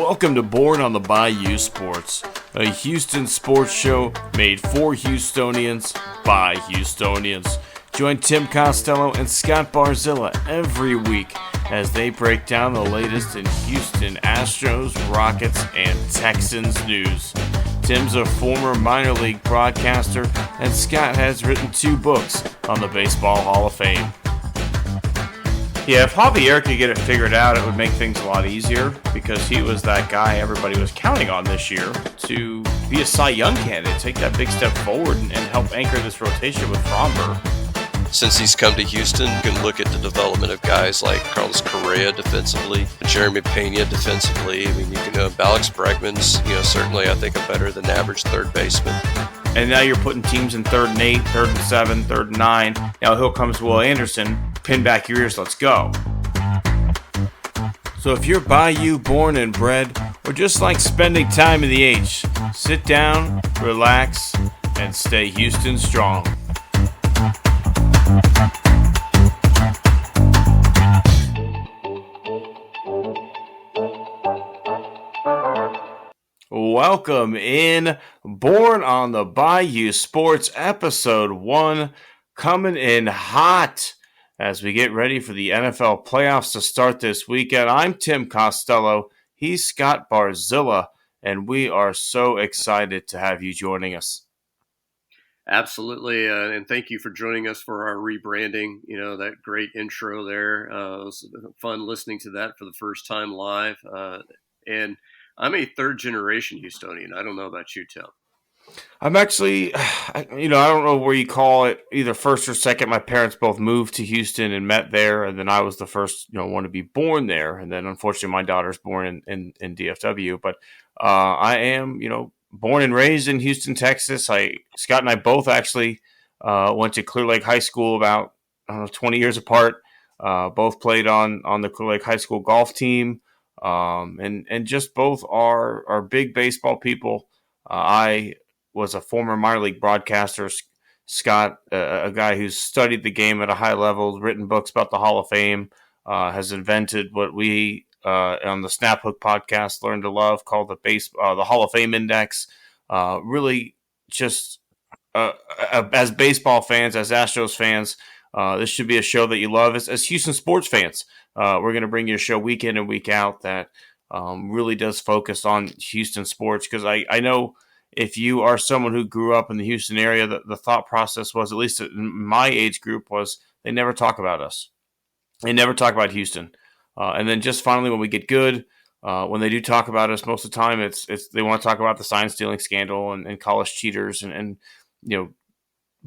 Welcome to Born on the Bayou Sports, a Houston sports show made for Houstonians by Houstonians. Join Tim Costello and Scott Barzilla every week as they break down the latest in Houston Astros, Rockets, and Texans news. Tim's a former minor league broadcaster, and Scott has written 2 books on the Baseball Hall of Fame. Yeah, if Javier could get it figured out, it would make things a lot easier because he was that guy everybody was counting on this year to be a Cy Young candidate, take that big step forward and help anchor this rotation with Fromber. Since he's come to Houston, you can look at the development of guys like Carlos Correa defensively, Jeremy Pena defensively. I mean, you can Alex Bregman's, certainly I think a better than average third baseman. And now you're putting teams in 3rd and 8, 3rd and 7, 3rd and 9. Now here comes Will Anderson. Pin back your ears, let's go. So if you're Bayou born and bred, or just like spending time in the H, sit down, relax, and stay Houston strong. Welcome in Born on the Bayou Sports Episode 1, coming in hot as we get ready for the NFL playoffs to start this weekend. I'm Tim Costello, he's Scott Barzilla, and we are so excited to have you joining us. Absolutely, and thank you for joining us for our rebranding. That great intro there. It was fun listening to that for the first time live, and I'm a 3rd-generation Houstonian. I don't know about you, Tim. I'm actually, I don't know where you call it, either first or second. My parents both moved to Houston and met there, and then I was the first, one to be born there. And then, unfortunately, my daughter's born in DFW. But I am, born and raised in Houston, Texas. Scott and I both actually went to Clear Lake High School about 20 years apart. Both played on the Clear Lake High School golf team. And just both are big baseball people. I was a former minor league broadcaster. Scott, a guy who's studied the game at a high level, written books about the Hall of Fame, has invented what we on the Snap Hook podcast learned to love, called the Hall of Fame Index. Really, just as baseball fans, as Astros fans, this should be a show that you love. As Houston sports fans, we're going to bring you a show week in and week out that really does focus on Houston sports, because I know if you are someone who grew up in the Houston area, the thought process was, at least in my age group, was they never talk about us. They never talk about Houston. And then just finally when we get good, when they do talk about us, most of the time it's they want to talk about the sign stealing scandal and college cheaters and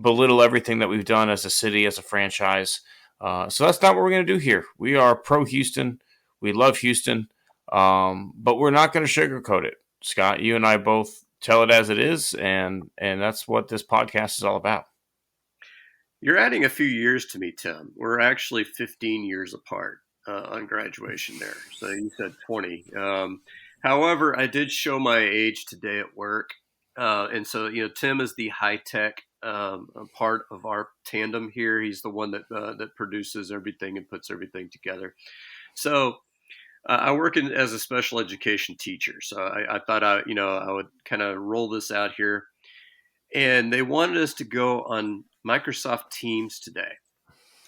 belittle everything that we've done as a city, as a franchise. So that's not what we're going to do here. We are pro-Houston. We love Houston, but we're not going to sugarcoat it. Scott, you and I both tell it as it is, and that's what this podcast is all about. You're adding a few years to me, Tim. We're actually 15 years apart on graduation there. So you said 20. However, I did show my age today at work. And so, Tim is the high-tech part of our tandem here. He's the one that produces everything and puts everything together. So I work as a special education teacher. So I thought I would kind of roll this out here. And they wanted us to go on Microsoft Teams today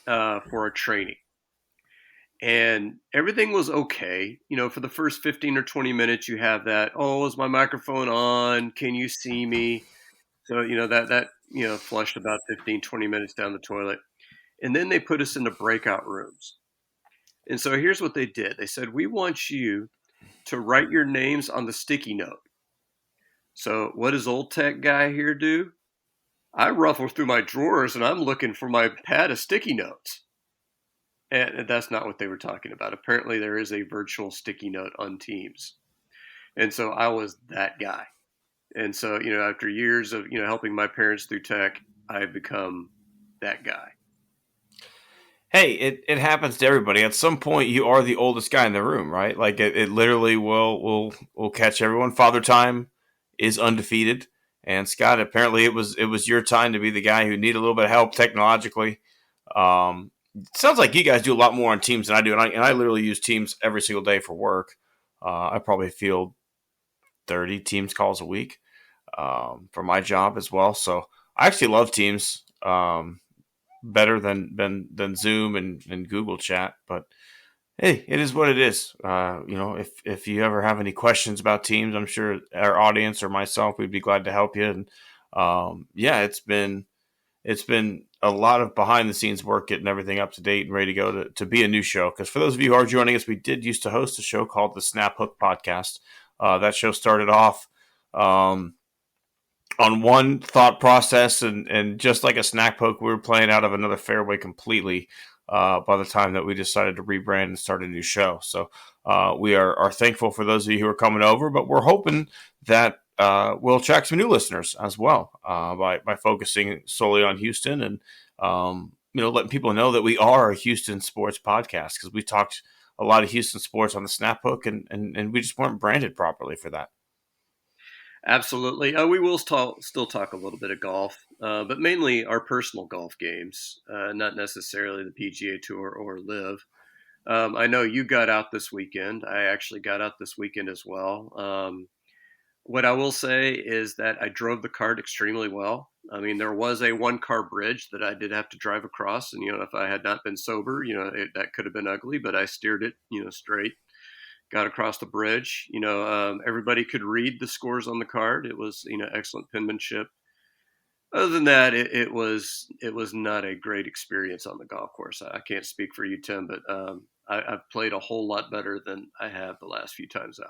for a training. And everything was okay. For the first 15 or 20 minutes, you have that, oh, is my microphone on? Can you see me? So, that flushed about 15, 20 minutes down the toilet. And then they put us into breakout rooms. And so here's what they did. They said, we want you to write your names on the sticky note. So what does old tech guy here do? I ruffle through my drawers and I'm looking for my pad of sticky notes. And that's not what they were talking about. Apparently there is a virtual sticky note on Teams. And so I was that guy. And so, after years of, helping my parents through tech, I've become that guy. Hey, it happens to everybody. At some point, you are the oldest guy in the room, right? Like it literally will catch everyone. Father Time is undefeated, and Scott, apparently it was your time to be the guy who needed a little bit of help technologically. It sounds like you guys do a lot more on Teams than I do, and I literally use Teams every single day for work. I probably field 30 Teams calls a week for my job as well. So I actually love Teams better than Zoom and Google Chat. But hey, it is what it is. If you ever have any questions about Teams, I'm sure our audience or myself, we'd be glad to help you. And it's been a lot of behind the scenes work getting everything up to date and ready to go to be a new show. Because for those of you who are joining us, we did used to host a show called the Snap Hook Podcast. That show started off on one thought process, and just like a snack hook, we were playing out of another fairway completely by the time that we decided to rebrand and start a new show. So we are thankful for those of you who are coming over, but we're hoping that we'll attract some new listeners as well by focusing solely on Houston and letting people know that we are a Houston sports podcast, because we talked a lot of Houston sports on the Snap Hook, and we just weren't branded properly for that. Absolutely. We will still talk a little bit of golf, but mainly our personal golf games, not necessarily the PGA Tour or LIV. I know you got out this weekend. I actually got out this weekend as well. What I will say is that I drove the cart extremely well. I mean, there was a one-car bridge that I did have to drive across, and if I had not been sober, that could have been ugly, but I steered it, straight. Got across the bridge. Everybody could read the scores on the card. It was, excellent penmanship. Other than that, it was not a great experience on the golf course. I can't speak for you, Tim, but I've played a whole lot better than I have the last few times out.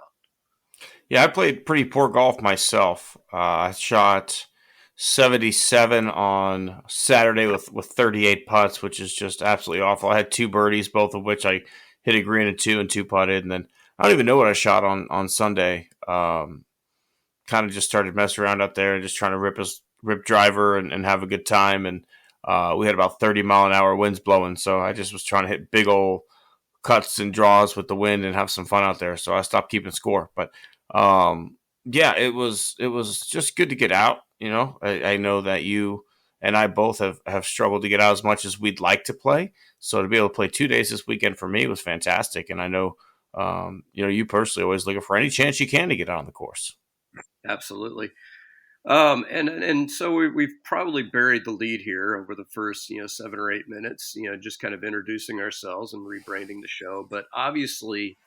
Yeah, I played pretty poor golf myself. I shot 77 on Saturday with 38 putts, which is just absolutely awful. I had 2 birdies, both of which I hit a green and 2 putted, and then I don't even know what I shot on Sunday. Kind of just started messing around up there and just trying to rip driver and have a good time. And we had about 30-mile-an-hour winds blowing, so I just was trying to hit big old cuts and draws with the wind and have some fun out there. So I stopped keeping score. But it was just good to get out. I know that you and I both have struggled to get out as much as we'd like to play. So to be able to play 2 days this weekend for me was fantastic. And I know, you personally always looking for any chance you can to get out on the course. Absolutely. And so we've probably buried the lead here over the first, 7 or 8 minutes, just kind of introducing ourselves and rebranding the show. But obviously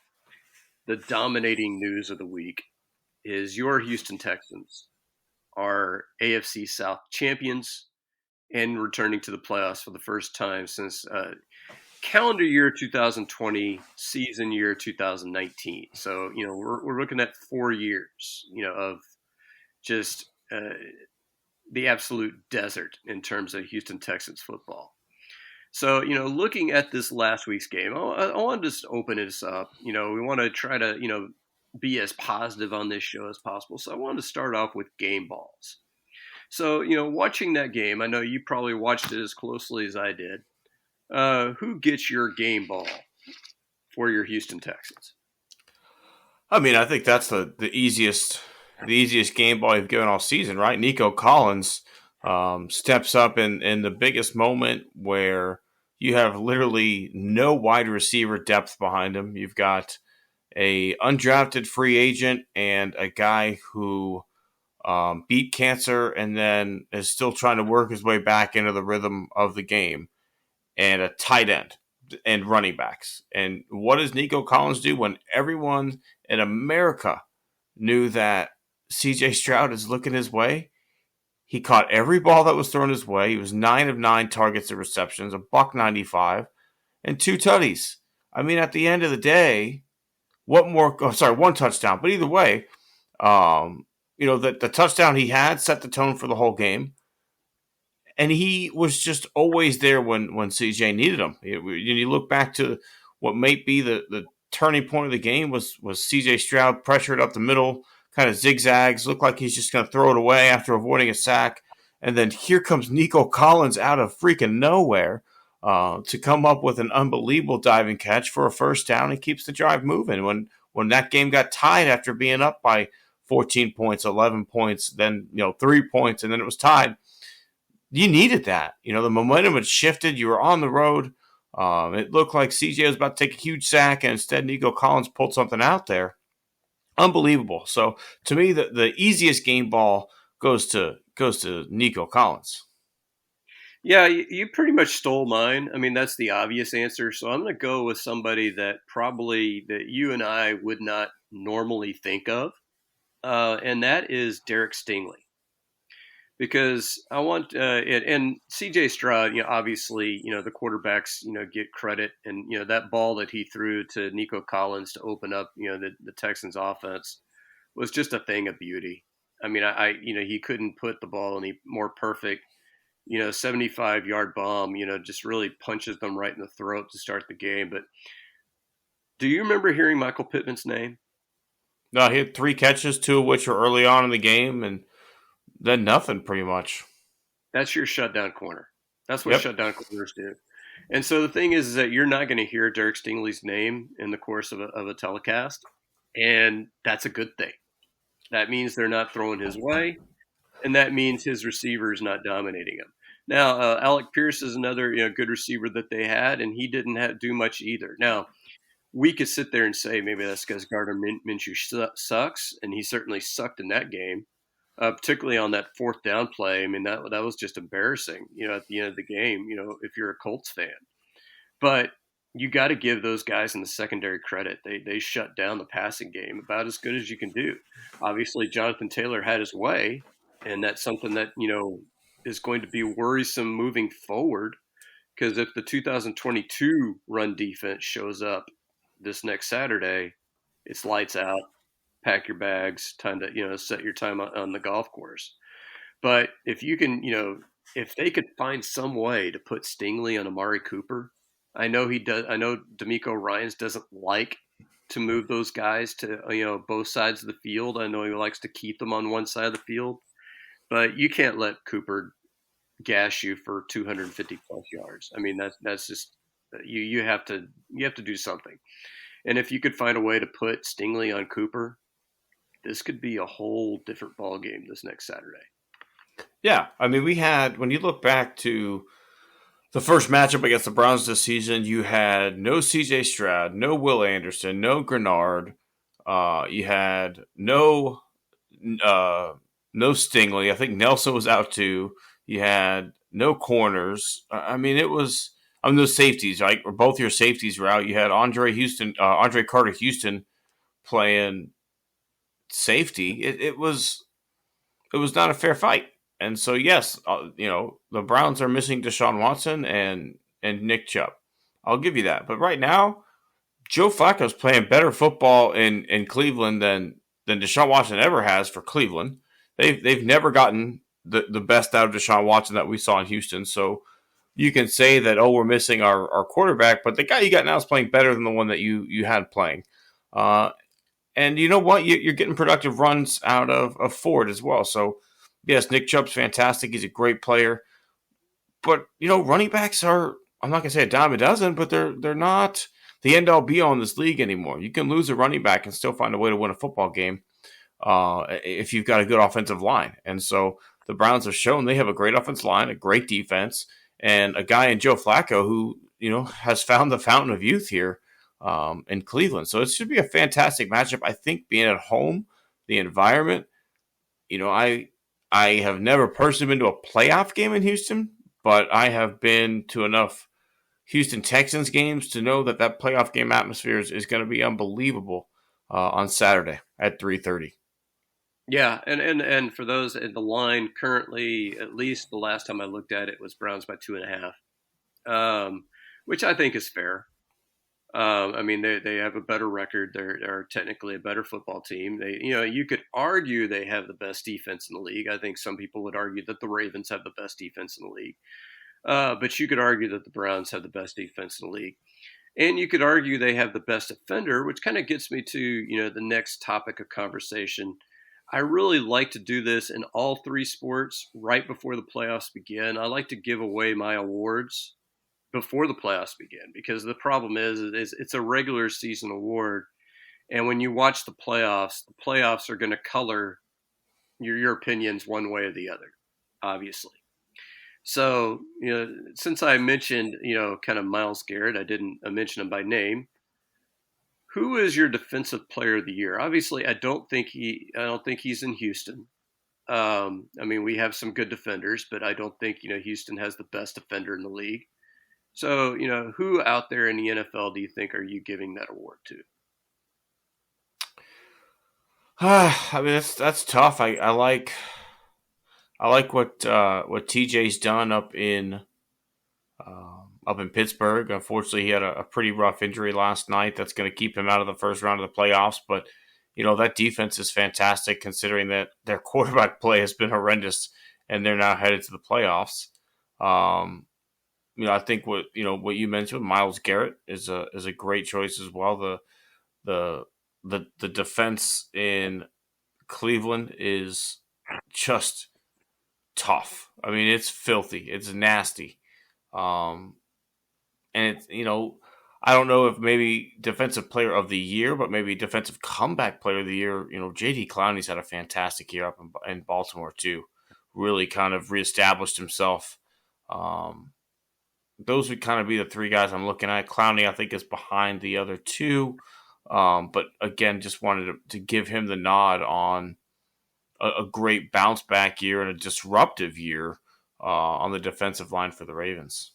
the dominating news of the week is your Houston Texans are AFC South champions and returning to the playoffs for the first time since calendar year 2020, season year 2019. So, we're looking at 4 years, of just the absolute desert in terms of Houston Texans football. So, looking at this last week's game, I want to just open this up. We want to try to, be as positive on this show as possible. So I wanted to start off with game balls. So, watching that game, I know you probably watched it as closely as I did. Who gets your game ball for your Houston Texans? I mean, I think that's the easiest game ball you've given all season, right? Nico Collins steps up in the biggest moment where you have literally no wide receiver depth behind him. You've got a undrafted free agent and a guy who beat cancer and then is still trying to work his way back into the rhythm of the game, and a tight end and running backs. And what does Nico Collins do when everyone in America knew that CJ Stroud is looking his way? He caught every ball that was thrown his way. He was 9 of 9 targets and receptions, $195, and 2 tutties. I mean, at the end of the day, what more? Oh, sorry, 1 touchdown. But either way, the touchdown he had set the tone for the whole game. And he was just always there when CJ needed him. You look back to what might be the turning point of the game was CJ Stroud pressured up the middle, kind of zigzags, looked like he's just going to throw it away after avoiding a sack. And then here comes Nico Collins out of freaking nowhere to come up with an unbelievable diving catch for a first down and keeps the drive moving. When that game got tied after being up by 14 points, 11 points, then 3 points, and then it was tied. You needed that. The momentum had shifted. You were on the road. It looked like CJ was about to take a huge sack, and instead Nico Collins pulled something out there. Unbelievable. So to me, the easiest game ball goes to Nico Collins. Yeah, you pretty much stole mine. I mean, that's the obvious answer. So I'm going to go with somebody that probably that you and I would not normally think of, and that is Derek Stingley. Because I want and CJ Stroud, obviously, the quarterbacks, get credit, and that ball that he threw to Nico Collins to open up, the Texans offense was just a thing of beauty. I mean, he couldn't put the ball any more perfect. 75-yard bomb, just really punches them right in the throat to start the game. But do you remember hearing Michael Pittman's name? No, he had 3 catches, 2 of which were early on in the game, and then nothing pretty much. That's your shutdown corner. That's what Yep. shutdown corners do. And so the thing is that you're not going to hear Derek Stingley's name in the course of a telecast, and that's a good thing. That means they're not throwing his way, and that means his receiver is not dominating him. Now, Alec Pierce is another good receiver that they had, and he didn't do much either. Now, we could sit there and say maybe that's because Gardner Minshew sucks, and he certainly sucked in that game, particularly on that fourth down play. I mean, that was just embarrassing, at the end of the game, if you're a Colts fan. But you got to give those guys in the secondary credit. They shut down the passing game about as good as you can do. Obviously, Jonathan Taylor had his way, and that's something that, is going to be worrisome moving forward, because if the 2022 run defense shows up this next Saturday, it's lights out, pack your bags, time to, set your time on the golf course. But if you can, if they could find some way to put Stingley on Amari Cooper, I know he does. I know D'Amico Ryans doesn't like to move those guys to, both sides of the field. I know he likes to keep them on one side of the field, but you can't let Cooper gash you for 250 plus yards. I mean, that's just you have to do something. And if you could find a way to put Stingley on Cooper, this could be a whole different ball game this next Saturday. Yeah, I mean, when you look back to the first matchup against the Browns this season, you had no C.J. Stroud, no Will Anderson, no Grenard. You had no Stingley. I think Nelson was out too. You had no corners. I mean, those safeties, right? Or both your safeties were out. You had Andre Carter Houston playing safety. It was not a fair fight. And so, yes, the Browns are missing Deshaun Watson and Nick Chubb. I'll give you that. But right now, Joe Flacco's playing better football in Cleveland than Deshaun Watson ever has for Cleveland. They've never gotten the best out of Deshaun Watson that we saw in Houston. So you can say that, we're missing our quarterback, but the guy you got now is playing better than the one that you had playing. And you know what? You're getting productive runs out of Ford as well. So, yes, Nick Chubb's fantastic. He's a great player. But, running backs are, I'm not going to say a dime a dozen, but they're not the end-all be-all in this league anymore. You can lose a running back and still find a way to win a football game if you've got a good offensive line. And so the Browns have shown they have a great offensive line, a great defense, and a guy in Joe Flacco who, has found the fountain of youth here in Cleveland. So it should be a fantastic matchup. I think being at home, the environment, I have never personally been to a playoff game in Houston, but I have been to enough Houston Texans games to know that playoff game atmosphere is going to be unbelievable on Saturday at 3:30. Yeah, and for those in the line currently, at least the last time I looked at it was Browns by 2.5, which I think is fair. I mean, they have a better record. They're technically a better football team. You could argue they have the best defense in the league. I think some people would argue that the Ravens have the best defense in the league. But you could argue that the Browns have the best defense in the league. And you could argue they have the best defender, which kind of gets me to, the next topic of conversation. I really like to do this in all three sports right before the playoffs begin. I like to give away my awards before the playoffs begin, because the problem is it's a regular season award. And when you watch the playoffs are going to color your opinions one way or the other, obviously. So, since I mentioned, kind of Myles Garrett, I didn't mention him by name. Who is your defensive player of the year? Obviously, I don't think he's in Houston. I mean, we have some good defenders, but I don't think Houston has the best defender in the league. So, who out there in the NFL do you think are you giving that award to? I mean, that's tough. I like what TJ's done up in Pittsburgh. Unfortunately, he had a pretty rough injury last night. That's going to keep him out of the first round of the playoffs. But that defense is fantastic, considering that their quarterback play has been horrendous, and they're now headed to the playoffs. I think what you mentioned, Myles Garrett is a great choice as well. The defense in Cleveland is just tough. I mean, it's filthy. It's nasty. And it's, I don't know if maybe defensive player of the year, but maybe defensive comeback player of the year. JD Clowney's had a fantastic year up in Baltimore too. Really kind of reestablished himself. Those would kind of be the three guys I'm looking at. Clowney, I think, is behind the other two. But again, just wanted to give him the nod on a great bounce back year and a disruptive year on the defensive line for the Ravens.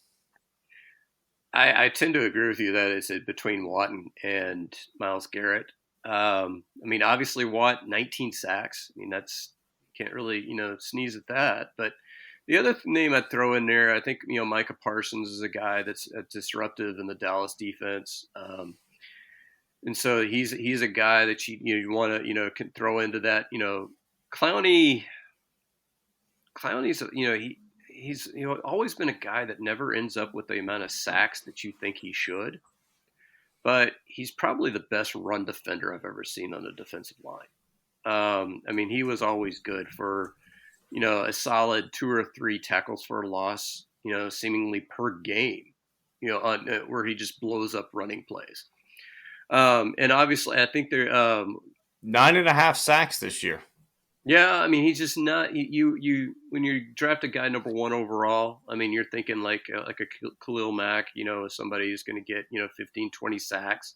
I tend to agree with you that it's between Watt and Myles Garrett. I mean, obviously Watt, 19 sacks. I mean, can't really, sneeze at that. But the other name I'd throw in there, I think, Micah Parsons is a guy that's disruptive in the Dallas defense. And so he's a guy that you want to, can throw into that. Clowney's, he's always been a guy that never ends up with the amount of sacks that you think he should. But he's probably the best run defender I've ever seen on the defensive line. I mean, he was always good for, a solid 2 or 3 tackles for a loss, seemingly per game, where he just blows up running plays. And obviously, I think they're 9.5 sacks this year. Yeah, I mean, he's just not you. When you draft a guy number 1 overall, I mean, you're thinking like a Khalil Mack, somebody who's going to get 15, 20 sacks,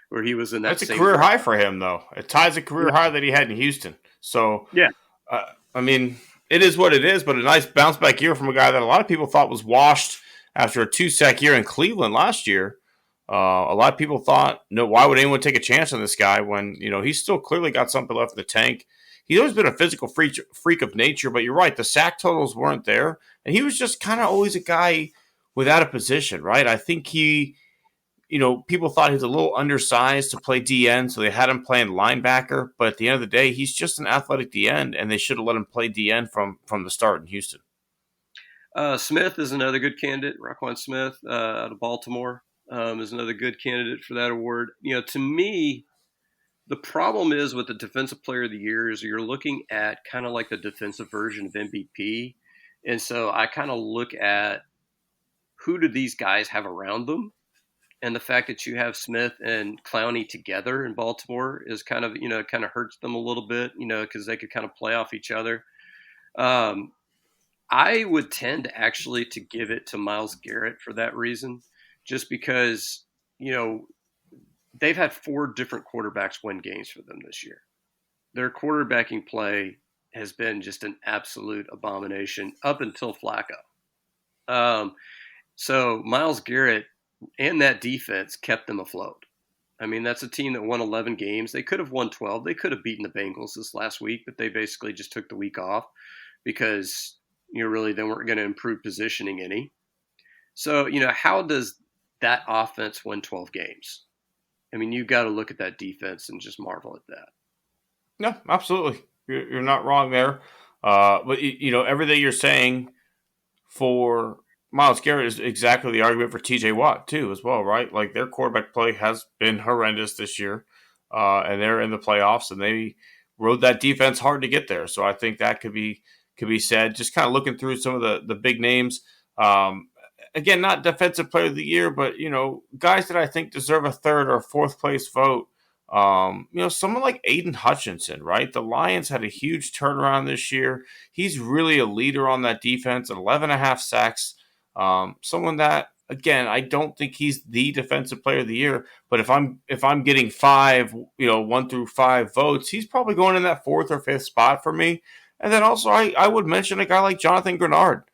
where he was in that. That's a career high for him, though. It ties a career high that he had in Houston. So yeah, I mean, it is what it is, but a nice bounce back year from a guy that a lot of people thought was washed after a 2-sack year in Cleveland last year. A lot of people thought, no, why would anyone take a chance on this guy when, he's still clearly got something left in the tank. He's always been a physical freak of nature, but you're right, the sack totals weren't there. And he was just kind of always a guy without a position, right? I think people thought he was a little undersized to play DN, so they had him playing linebacker. But at the end of the day, he's just an athletic DN, and they should have let him play DN from the start in Houston. Smith is another good candidate. Roquan Smith out of Baltimore is another good candidate for that award. To me, the problem is with the defensive player of the year is you're looking at kind of like the defensive version of MVP. And so I kind of look at who do these guys have around them? And the fact that you have Smith and Clowney together in Baltimore is kind of, kind of hurts them a little bit, because they could kind of play off each other. I would tend actually to give it to Myles Garrett for that reason, just because, they've had 4 different quarterbacks win games for them this year. Their quarterbacking play has been just an absolute abomination up until Flacco. So Myles Garrett and that defense kept them afloat. I mean, that's a team that won 11 games. They could have won 12. They could have beaten the Bengals this last week, but they basically just took the week off because, really they weren't going to improve positioning any. So, how does that offense win 12 games? I mean, you've got to look at that defense and just marvel at that. No, absolutely. You're not wrong there. But, everything you're saying for Myles Garrett is exactly the argument for TJ Watt, too, as well, right? Like, their quarterback play has been horrendous this year, and they're in the playoffs, and they rode that defense hard to get there. So I think that could be said. Just kind of looking through some of the big names. Again, not defensive player of the year, but, guys that I think deserve a 3rd or 4th place vote. Someone like Aiden Hutchinson, right? The Lions had a huge turnaround this year. He's really a leader on that defense, 11.5 sacks. Someone that, again, I don't think he's the defensive player of the year. But if I'm getting 5, 1 through 5 votes, he's probably going in that 4th or 5th spot for me. And then also, I would mention a guy like Jonathan Grenard.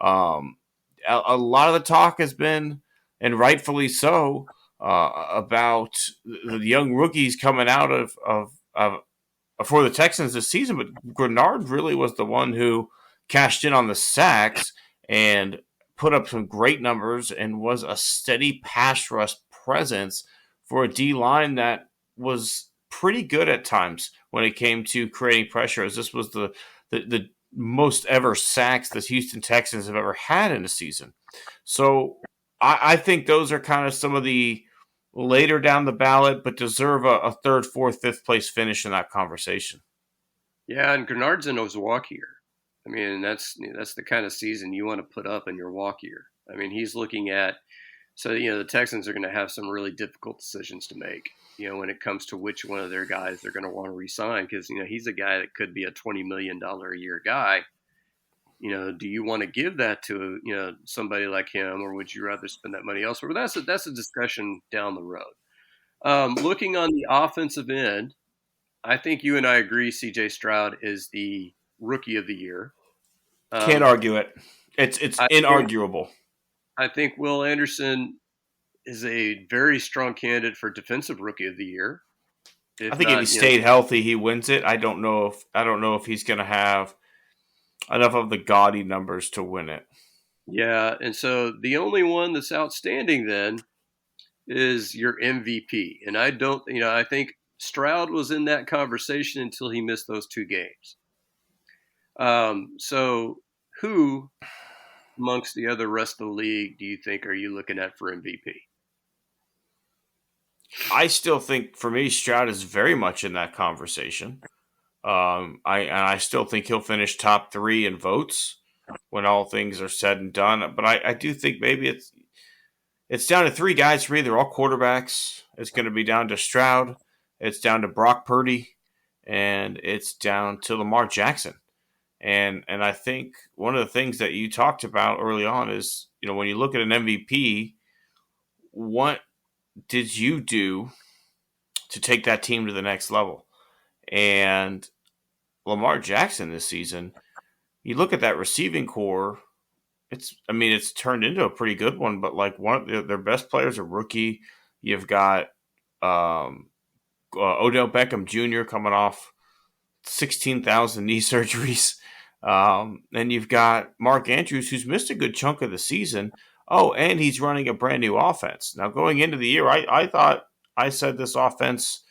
A lot of the talk has been, and rightfully so, about the young rookies coming out of for the Texans this season. But Grenard really was the one who cashed in on the sacks and put up some great numbers and was a steady pass rush presence for a D-line that was pretty good at times when it came to creating pressure, as this was the most ever sacks the Houston Texans have ever had in a season. So I think those are kind of some of the later down the ballot, but deserve a 3rd, 4th, 5th place finish in that conversation. Yeah, and Grenard's in his walk year. I mean, that's the kind of season you want to put up in your walk year. I mean, he's looking at, so, the Texans are going to have some really difficult decisions to make, when it comes to which one of their guys they're going to want to re-sign, because, he's a guy that could be a $20 million a year guy. Do you want to give that to, somebody like him, or would you rather spend that money elsewhere? But that's a discussion down the road. Looking on the offensive end, I think you and I agree C.J. Stroud is the rookie of the year. Can't argue it. It's inarguable. I think Will Anderson is a very strong candidate for defensive rookie of the year. I think if he stayed healthy, he wins it. I don't know if he's going to have enough of the gaudy numbers to win it. Yeah, and so the only one that's outstanding then is your MVP. And I think Stroud was in that conversation until he missed those 2 games. So who amongst the other rest of the league do you think are you looking at for MVP? I still think, for me, Stroud is very much in that conversation. I still think he'll finish top 3 in votes when all things are said and done. But I do think maybe it's down to 3 guys for me. They're all quarterbacks. It's going to be down to Stroud. It's down to Brock Purdy, and it's down to Lamar Jackson. And I think one of the things that you talked about early on is, when you look at an MVP, what did you do to take that team to the next level? And Lamar Jackson this season, you look at that receiving core, it's turned into a pretty good one, but like one of their best players are rookie. You've got Odell Beckham Jr. coming off 16,000 knee surgeries. And you've got Mark Andrews, who's missed a good chunk of the season. Oh, and he's running a brand new offense. Now, going into the year, I said this offense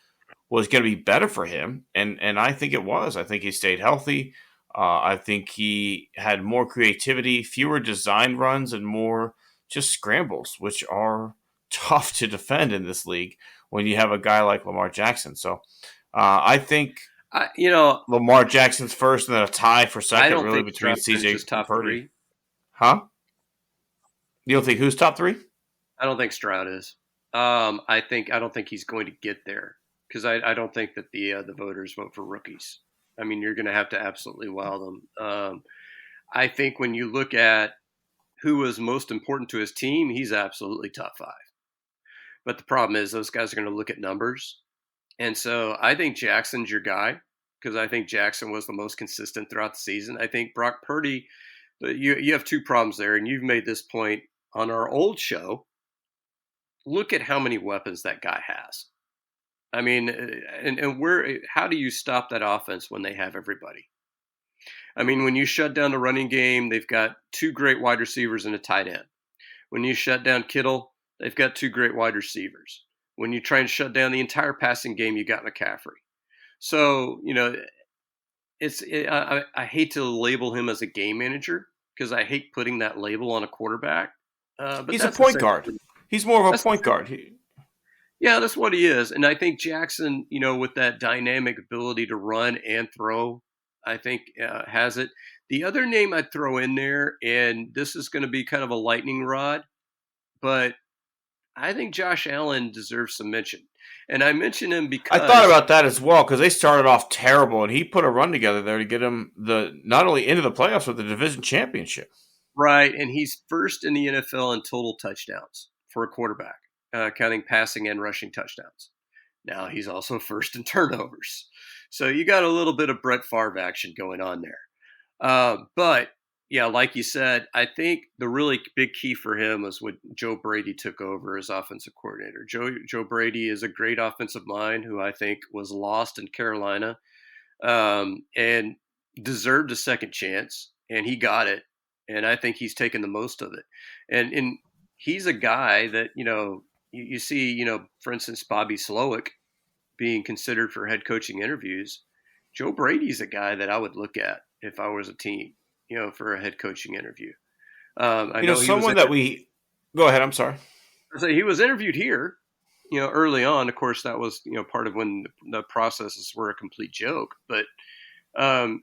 was going to be better for him, and I think it was. I think he stayed healthy. I think he had more creativity, fewer design runs, and more just scrambles, which are tough to defend in this league when you have a guy like Lamar Jackson. So I think Lamar Jackson's first, and then a tie for second, really between CJ and Purdy. Huh? You don't think who's top 3? I don't think Stroud is. I don't think he's going to get there, because I don't think that the voters vote for rookies. I mean, you're going to have to absolutely wow them. I think when you look at who was most important to his team, he's absolutely top 5. But the problem is those guys are going to look at numbers. And so I think Jackson's your guy, because I think Jackson was the most consistent throughout the season. I think Brock Purdy, you have 2 problems there, and you've made this point on our old show. Look at how many weapons that guy has. I mean, how do you stop that offense when they have everybody? I mean, when you shut down the running game, they've got 2 great wide receivers and a tight end. When you shut down Kittle, they've got 2 great wide receivers. When you try and shut down the entire passing game, you got McCaffrey. So, I hate to label him as a game manager, because I hate putting that label on a quarterback. But he's a point guard. He's more of a point guard. Yeah, that's what he is. And I think Jackson, with that dynamic ability to run and throw, I think has it. The other name I'd throw in there, and this is going to be kind of a lightning rod, but I think Josh Allen deserves some mention. And I mention him because I thought about that as well, because they started off terrible, and he put a run together there to get him not only into the playoffs, but the division championship. Right, and he's first in the NFL in total touchdowns for a quarterback, counting passing and rushing touchdowns. Now he's also first in turnovers. So you got a little bit of Brett Favre action going on there. But yeah, like you said, I think the really big key for him was when Joe Brady took over as offensive coordinator. Joe Brady is a great offensive mind who I think was lost in Carolina and deserved a second chance, and he got it. And I think he's taken the most of it. And he's a guy that, you see, for instance, Bobby Slowick being considered for head coaching interviews. Joe Brady's a guy that I would look at if I was a team, for a head coaching interview. I know someone that we go ahead. I'm sorry. So he was interviewed here, early on. Of course, that was, part of when the processes were a complete joke. But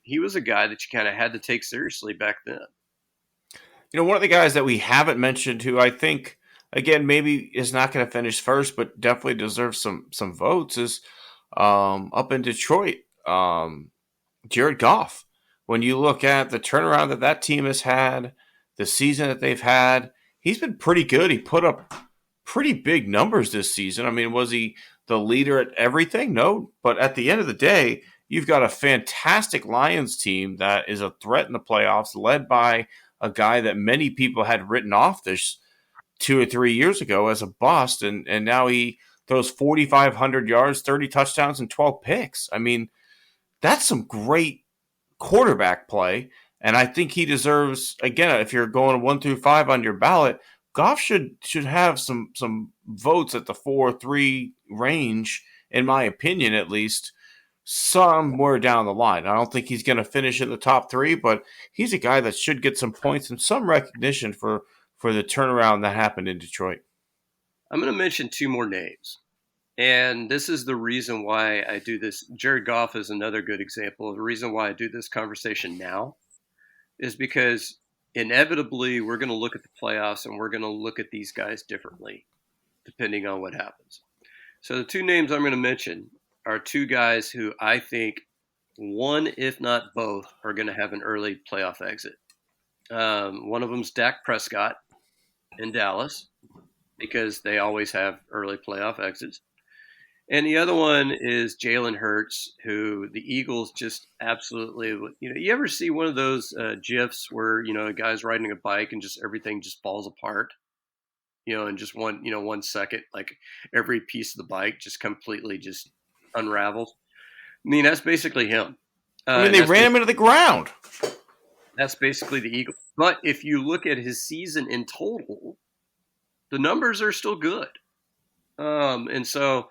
he was a guy that you kind of had to take seriously back then. One of the guys that we haven't mentioned who I think, again, maybe is not going to finish first, but definitely deserves some votes is up in Detroit, Jared Goff. When you look at the turnaround that team has had, the season that they've had, he's been pretty good. He put up pretty big numbers this season. I mean, was he the leader at everything? No. But at the end of the day, you've got a fantastic Lions team that is a threat in the playoffs, led by a guy that many people had written off this 2 or 3 years ago as a bust, and now he throws 4,500 yards, 30 touchdowns, and 12 picks. I mean, that's some great quarterback play, and I think he deserves, again, if you're going 1 through 5 on your ballot, Goff should have some votes at the 4-3 range, in my opinion, at least, somewhere down the line. I don't think he's going to finish in the top 3, but he's a guy that should get some points and some recognition for the turnaround that happened in Detroit. I'm going to mention 2 more names. And this is the reason why I do this. Jared Goff is another good example. The reason why I do this conversation now is because inevitably we're going to look at the playoffs and we're going to look at these guys differently depending on what happens. So the 2 names I'm going to mention are 2 guys who I think one, if not both, are going to have an early playoff exit. One of them is Dak Prescott in Dallas, because they always have early playoff exits. And the other one is Jalen Hurts, who the Eagles just absolutely, you ever see one of those GIFs where, a guy's riding a bike and just everything just falls apart, in just 1 second, like every piece of the bike just completely just unravels. I mean, that's basically him. They ran him into the ground. That's basically the Eagles. But if you look at his season in total, the numbers are still good. And so,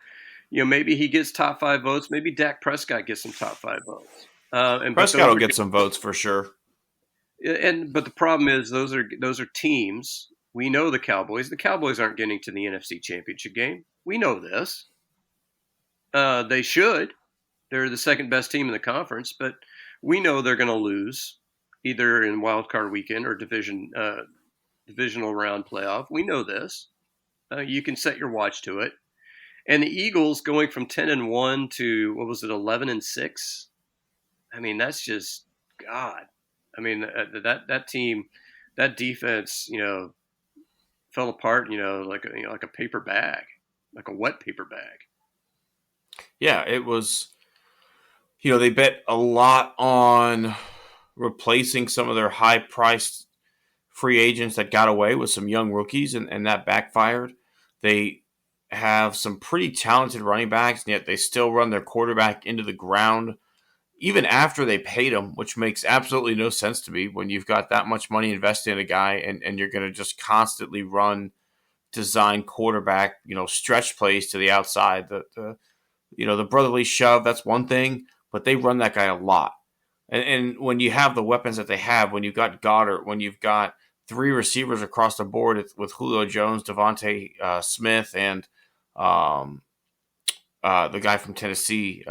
maybe he gets top 5 votes. Maybe Dak Prescott gets some top 5 votes. And Prescott will get some votes for sure. But the problem is those are teams. We know the Cowboys. The Cowboys aren't getting to the NFC Championship game. We know this. They should. They're the second best team in the conference, but we know they're going to lose either in wild card weekend or divisional round playoff. We know this. You can set your watch to it. And the Eagles going from 10-1 to, what was it, 11-6? I mean, that's just God. I mean, that team, that defense, fell apart, like a paper bag, like a wet paper bag. Yeah, it was. They bet a lot on replacing some of their high-priced free agents that got away with some young rookies, and that backfired. They have some pretty talented running backs, and yet they still run their quarterback into the ground even after they paid him, which makes absolutely no sense to me when you've got that much money invested in a guy and you're going to just constantly run design quarterback, stretch plays to the outside. The brotherly shove, that's one thing, but they run that guy a lot. And when you have the weapons that they have, when you've got Goddard, when you've got 3 receivers across the board with Julio Jones, Devontae Smith, and the guy from Tennessee,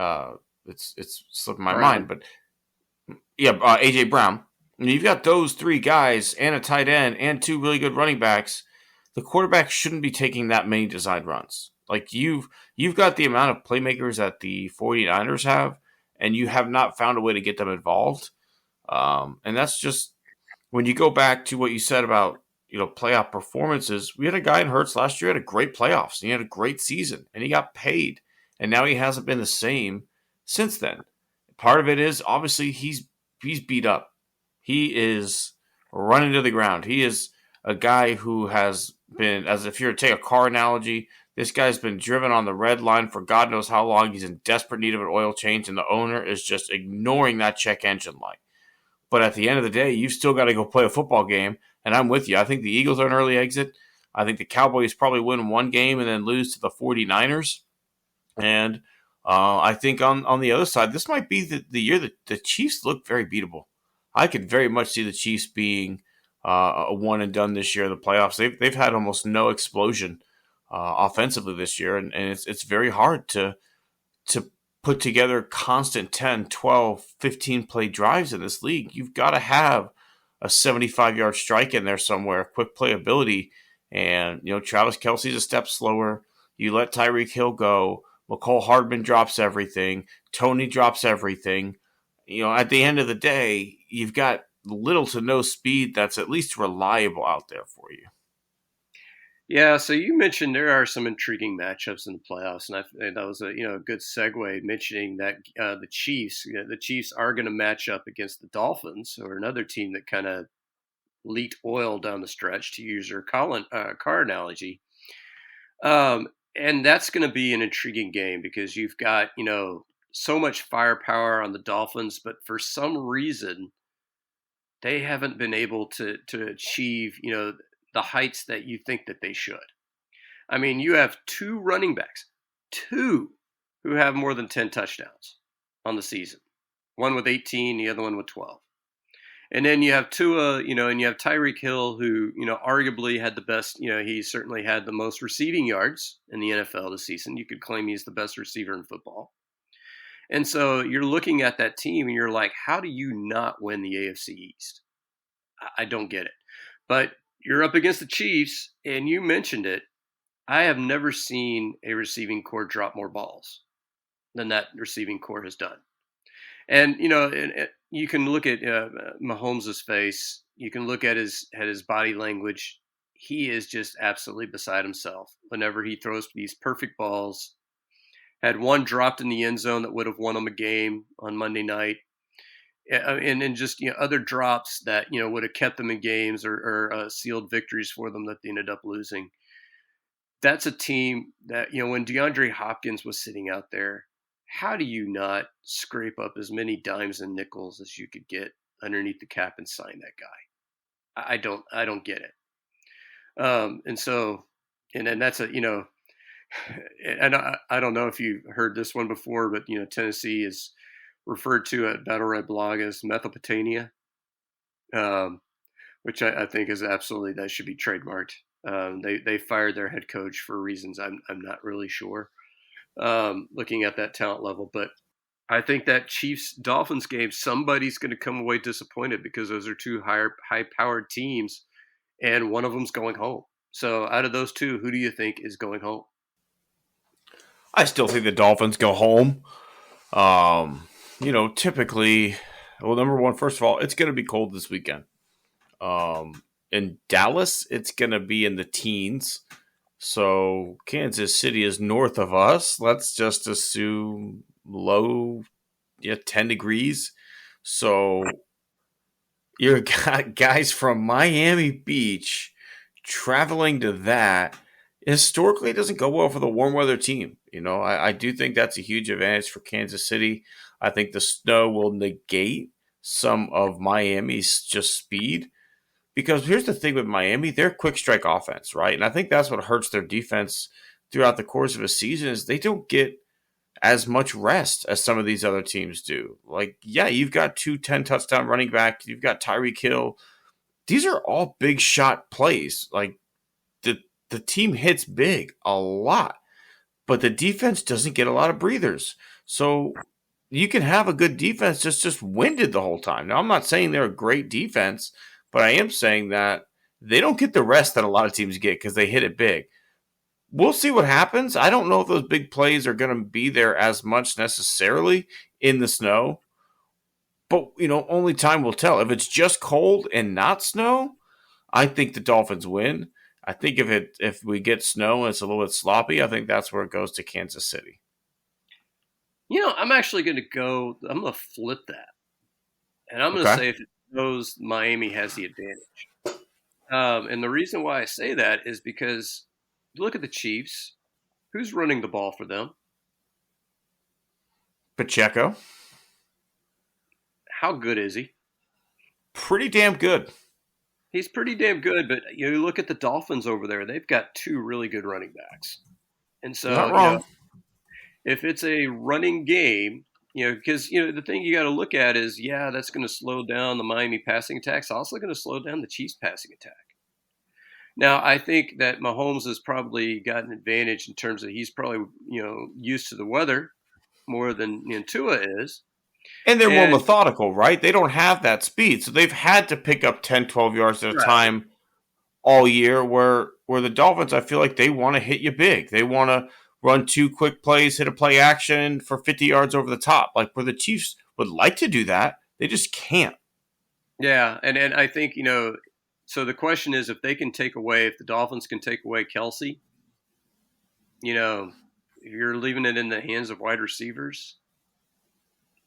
it's slipping my mind, but AJ Brown. And you've got those 3 guys and a tight end and 2 really good running backs. The quarterback shouldn't be taking that many design runs. Like you've got the amount of playmakers that the 49ers have, and you have not found a way to get them involved. And that's just when you go back to what you said about playoff performances, we had a guy in Hurts last year had a great playoffs. And he had a great season, and he got paid, and now he hasn't been the same since then. Part of it is obviously he's beat up. He is running to the ground. He is a guy who has been, as if you were to take a car analogy, this guy's been driven on the red line for God knows how long. He's in desperate need of an oil change, and the owner is just ignoring that check engine light. But at the end of the day, you've still got to go play a football game, and I'm with you. I think the Eagles are an early exit. I think the Cowboys probably win one game and then lose to the 49ers. And I think on the other side, this might be the year that the Chiefs look very beatable. I could very much see the Chiefs being a one and done this year in the playoffs. They've had almost no explosion offensively this year, and it's very hard to put together constant 10, 12, 15 play drives in this league. You've got to have a 75-yard strike in there somewhere, quick playability, and Travis Kelce's a step slower. You let Tyreek Hill go. McCole Hardman drops everything. Tony drops everything. At the end of the day, you've got little to no speed that's at least reliable out there for you. Yeah, so you mentioned there are some intriguing matchups in the playoffs, and that was a good segue mentioning that the Chiefs are going to match up against the Dolphins, or another team that kind of leaked oil down the stretch, to use your car analogy. And that's going to be an intriguing game because you've got so much firepower on the Dolphins, but for some reason they haven't been able to achieve the heights that you think that they should. I mean, you have two running backs, who have more than 10 touchdowns on the season. One with 18, the other one with 12. And then you have Tua, and you have Tyreek Hill, who, arguably had the best, he certainly had the most receiving yards in the NFL this season. You could claim he's the best receiver in football. And so you're looking at that team and you're like, how do you not win the AFC East? I don't get it. But you're up against the Chiefs, and you mentioned it. I have never seen a receiving core drop more balls than that receiving core has done. And, you can look at Mahomes' face. You can look at his body language. He is just absolutely beside himself whenever he throws these perfect balls. Had one dropped in the end zone that would have won him a game on Monday night. And just other drops that would have kept them in games or sealed victories for them that they ended up losing. That's a team that when DeAndre Hopkins was sitting out there, how do you not scrape up as many dimes and nickels as you could get underneath the cap and sign that guy? I don't get it. And so, and then that's and I don't know if you heard this one before, but Tennessee is referred to at Battle Red Blog as Mesopotamia, which I think is absolutely, that should be trademarked. They fired their head coach for reasons I'm not really sure, looking at that talent level. But I think that Chiefs-Dolphins game, somebody's going to come away disappointed because those are two high-powered teams, and one of them's going home. So out of those two, who do you think is going home? I still think the Dolphins go home. Typically, well, number one, first of all, it's going to be cold this weekend. In Dallas, it's going to be in the teens. So Kansas City is north of us. Let's just assume low, 10 degrees. So you got guys from Miami Beach traveling to that. Historically, it doesn't go well for the warm weather team. I do think that's a huge advantage for Kansas City. I think the snow will negate some of Miami's just speed. Because here's the thing with Miami, they're a quick strike offense, right? And I think that's what hurts their defense throughout the course of a season is they don't get as much rest as some of these other teams do. Like, yeah, you've got 2 10-touchdown running backs. You've got Tyreek Hill. These are all big shot plays. Like, the team hits big a lot, but the defense doesn't get a lot of breathers. So you can have a good defense just winded the whole time. Now, I'm not saying they're a great defense, but I am saying that they don't get the rest that a lot of teams get because they hit it big. We'll see what happens. I don't know if those big plays are going to be there as much necessarily in the snow, But, only time will tell. If it's just cold and not snow, I think the Dolphins win. I think if we get snow and it's a little bit sloppy, I think that's where it goes to Kansas City. I'm actually going to flip that. And I'm going to say if it snows, Miami has the advantage. And the reason why I say that is because look at the Chiefs. Who's running the ball for them? Pacheco. How good is he? Pretty damn good. He's pretty damn good, but you look at the Dolphins over there, they've got two really good running backs. And so, not wrong. If it's a running game, because, the thing you got to look at is, that's going to slow down the Miami passing attack. It's also going to slow down the Chiefs passing attack. Now, I think that Mahomes has probably got an advantage in terms of he's probably, used to the weather more than Tua is. And they're more methodical, right? They don't have that speed. So they've had to pick up 10, 12 yards at a time all year where the Dolphins, I feel like they want to hit you big. They want to run 2 quick plays, hit a play action for 50 yards over the top. Like where the Chiefs would like to do that, they just can't. Yeah, and I think, so the question is if the Dolphins can take away Kelsey, if you're leaving it in the hands of wide receivers,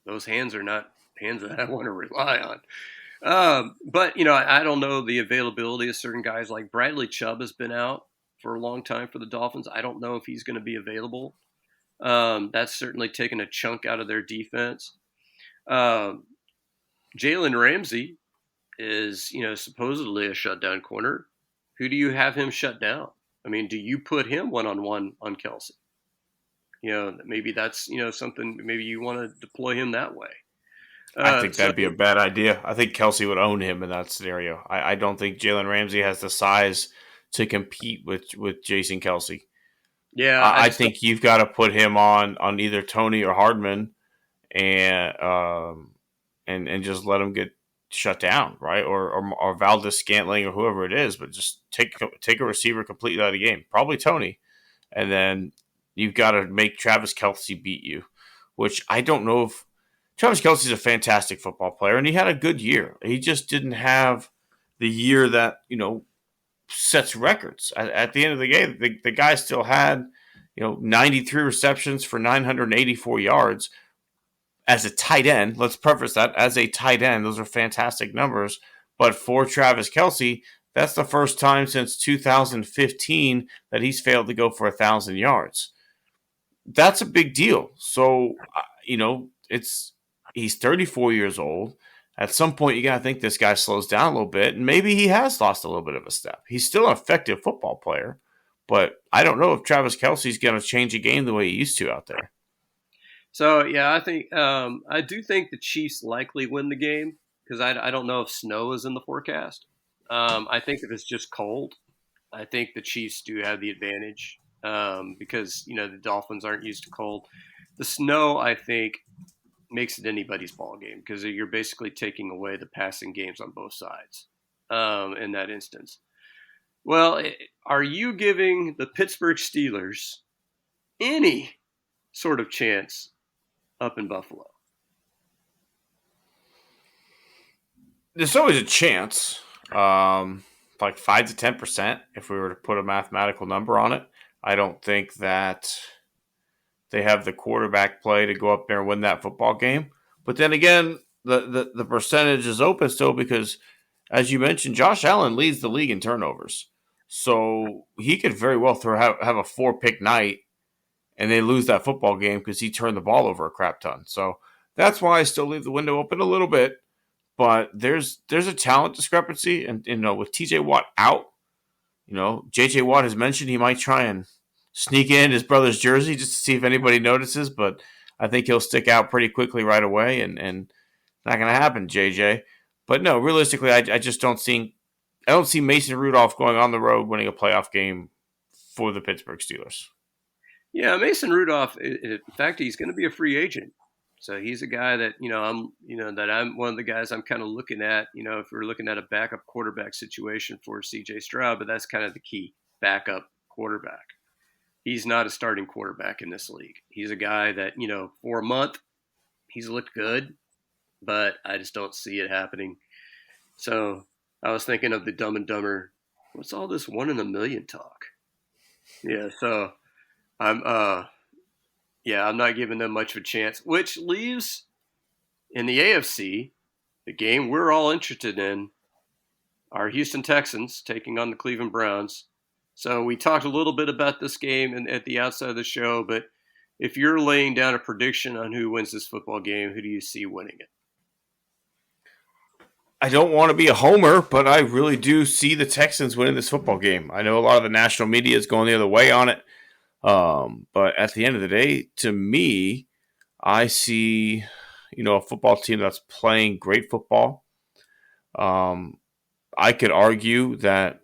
those hands are not hands that I want to rely on. But, I don't know the availability of certain guys. Like Bradley Chubb has been out for a long time for the Dolphins. I don't know if he's going to be available. That's certainly taken a chunk out of their defense. Jalen Ramsey is, supposedly a shutdown corner. Who do you have him shut down? I mean, do you put him one-on-one on Kelsey? Maybe that's, something, maybe you want to deploy him that way. I think that'd be a bad idea. I think Kelsey would own him in that scenario. I don't think Jalen Ramsey has the size to compete with Jason Kelsey. Yeah. I think you've got to put him on either Tony or Hardman and just let him get shut down, right? Or Valdez Scantling or whoever it is, but just take a receiver completely out of the game. Probably Tony. And then you've got to make Travis Kelce beat you, which I don't know if Travis Kelce's a fantastic football player, and he had a good year. He just didn't have the year that, sets records. At the end of the game, the guy still had, 93 receptions for 984 yards as a tight end. Let's preface that. As a tight end, those are fantastic numbers. But for Travis Kelce, that's the first time since 2015 that he's failed to go for 1,000 yards. That's a big deal. So, he's 34 years old. At some point, you got to think this guy slows down a little bit, and maybe he has lost a little bit of a step. He's still an effective football player, but I don't know if Travis Kelce's going to change a game the way he used to out there. So, I think I do think the Chiefs likely win the game because I don't know if snow is in the forecast. I think if it's just cold, I think the Chiefs do have the advantage because, the Dolphins aren't used to cold. The snow, I think, makes it anybody's ball game because you're basically taking away the passing games on both sides in that instance. Well, are you giving the Pittsburgh Steelers any sort of chance up in Buffalo? There's always a chance, like 5 to 10% if we were to put a mathematical number on it. I don't think that they have the quarterback play to go up there and win that football game. But then again, the percentage is open still because, as you mentioned, Josh Allen leads the league in turnovers. So he could very well have a 4-pick night and they lose that football game because he turned the ball over a crap ton. So that's why I still leave the window open a little bit. But there's a talent discrepancy. And, with TJ Watt out, JJ Watt has mentioned he might try and sneak in his brother's jersey just to see if anybody notices, but I think he'll stick out pretty quickly right away, and not going to happen, JJ. But no, realistically, I just don't see Mason Rudolph going on the road winning a playoff game for the Pittsburgh Steelers. Yeah, Mason Rudolph. In fact, he's going to be a free agent, so he's a guy that I'm one of the guys I'm kind of looking at. If we're looking at a backup quarterback situation for C.J. Stroud, but that's kind of the key backup quarterback. He's not a starting quarterback in this league. He's a guy that, for a month, he's looked good. but I just don't see it happening. So I was thinking of the Dumb and Dumber. What's all this 1 in a million talk? Yeah, so I'm I'm not giving them much of a chance, which leaves in the AFC the game we're all interested in, our Houston Texans taking on the Cleveland Browns. So we talked a little bit about this game at the outside of the show, but if you're laying down a prediction on who wins this football game, who do you see winning it? I don't want to be a homer, but I really do see the Texans winning this football game. I know a lot of the national media is going the other way on it. But at the end of the day, to me, I see, a football team that's playing great football. I could argue that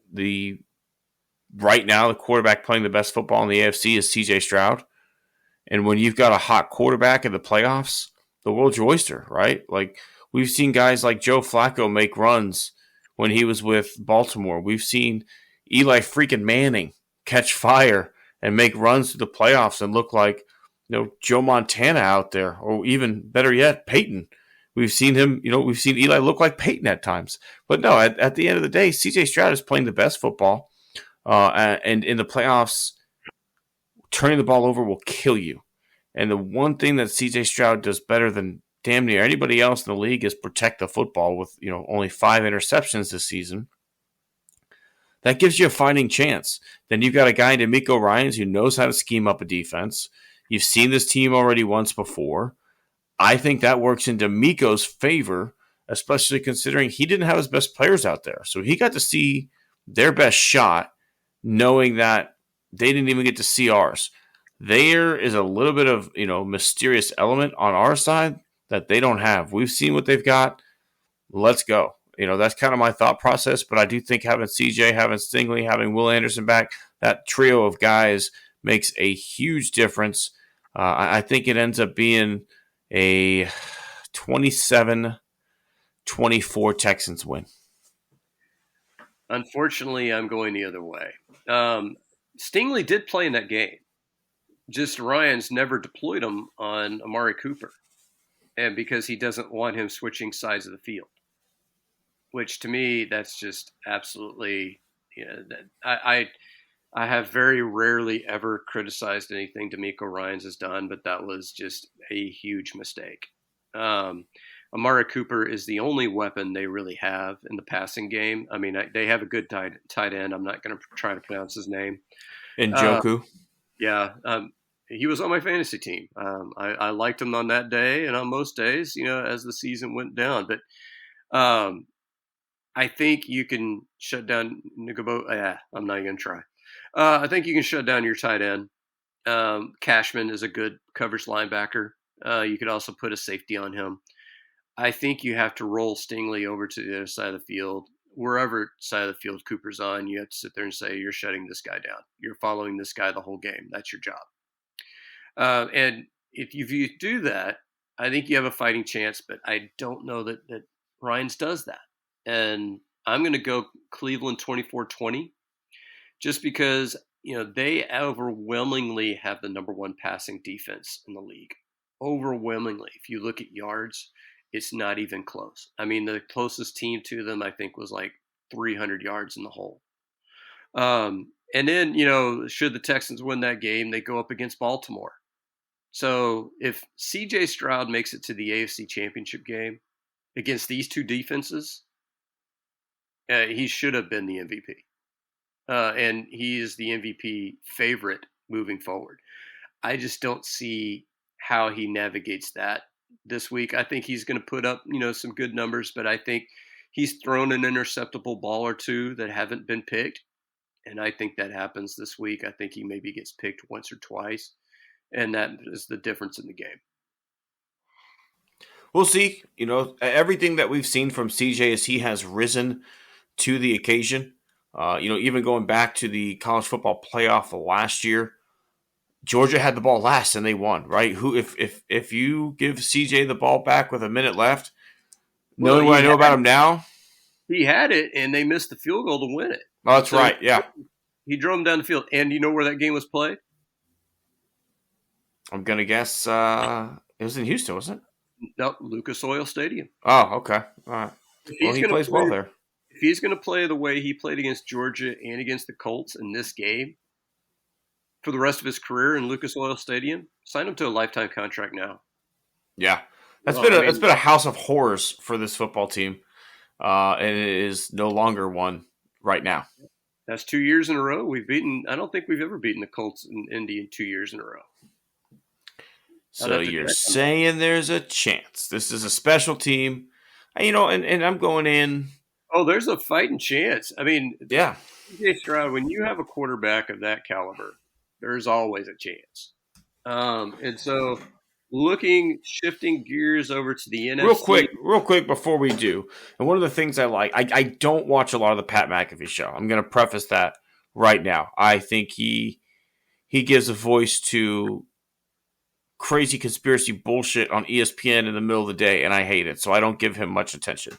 right now the quarterback playing the best football in the AFC is CJ Stroud. And when you've got a hot quarterback in the playoffs, the world's your oyster, right? Like, we've seen guys like Joe Flacco make runs when he was with Baltimore. We've seen Eli freaking Manning catch fire and make runs to the playoffs and look like, Joe Montana out there, or even better yet, Peyton. We've seen him, we've seen Eli look like Peyton at times. But no, at the end of the day, CJ Stroud is playing the best football. And in the playoffs, turning the ball over will kill you. And the one thing that CJ Stroud does better than damn near anybody else in the league is protect the football with, only 5 interceptions this season. That gives you a fighting chance. Then you've got a guy, DeMeco Ryans, who knows how to scheme up a defense. You've seen this team already once before. I think that works in DeMeco's favor, especially considering he didn't have his best players out there. So he got to see their best shot, knowing that they didn't even get to see ours. There is a little bit of, mysterious element on our side that they don't have. We've seen what they've got. Let's go. That's kind of my thought process, but I do think having CJ, having Stingley, having Will Anderson back, that trio of guys makes a huge difference. I think it ends up being a 27-24 Texans win. Unfortunately, I'm going the other way. Stingley did play in that game. Just Ryans never deployed him on Amari Cooper, and because he doesn't want him switching sides of the field, which to me, that's just absolutely, I have very rarely ever criticized anything DeMeco Ryans has done, but that was just a huge mistake. Amari Cooper is the only weapon they really have in the passing game. I mean, they have a good tight end. I'm not going to try to pronounce his name. Njoku. He was on my fantasy team. I liked him on that day and on most days, as the season went down. But I think you can shut down Nicobo. I'm not even going to try. I think you can shut down your tight end. Cashman is a good coverage linebacker. You could also put a safety on him. I think you have to roll Stingley over to the other side of the field. Wherever side of the field Cooper's on, you have to sit there and say, you're shutting this guy down. You're following this guy the whole game. That's your job. And if you do that, I think you have a fighting chance, but I don't know that Ryans does that. And I'm going to go Cleveland 24-20 just because, they overwhelmingly have the number one passing defense in the league. Overwhelmingly. If you look at yards, it's not even close. I mean, the closest team to them, I think, was like 300 yards in the hole. And then, should the Texans win that game, they go up against Baltimore. So if CJ Stroud makes it to the AFC Championship game against these two defenses, he should have been the MVP. And he is the MVP favorite moving forward. I just don't see how he navigates that this week. I think he's going to put up, some good numbers, but I think he's thrown an interceptable ball or two that haven't been picked. And I think that happens this week. I think he maybe gets picked once or twice. And that is the difference in the game. We'll see. Everything that we've seen from CJ is he has risen to the occasion. Even going back to the college football playoff last year, Georgia had the ball last and they won, right? If you give CJ the ball back with a minute left, knowing what I know about him now, he had it and they missed the field goal to win it. Oh, that's right. Yeah, he drove him down the field. And you know where that game was played? I'm gonna guess it was in Houston, wasn't it? No, Lucas Oil Stadium. Oh, okay. All right. If Well, he's he going to plays well play, there. if he's going to play the way he played against Georgia and against the Colts in this game for the rest of his career in Lucas Oil Stadium, sign him to a lifetime contract now. Yeah, that's Well, been I it's mean, been a house of horrors for this football team, and it is no longer one right now. that's 2 years in a row we've beaten. I don't think we've ever beaten the Colts in Indy in 2 years in a row. So you're saying there's a chance. This is a special team, and I'm going in. Oh, there's a fighting chance. I mean, Yeah, CJ Stroud, when you have a quarterback of that caliber, there's always a chance. And so, shifting gears over to the NFC. real quick before we do, and one of the things I like, I don't watch a lot of the Pat McAfee show. I'm going to preface that right now. I think he gives a voice to crazy conspiracy bullshit on ESPN in the middle of the day, and I hate it, so I don't give him much attention.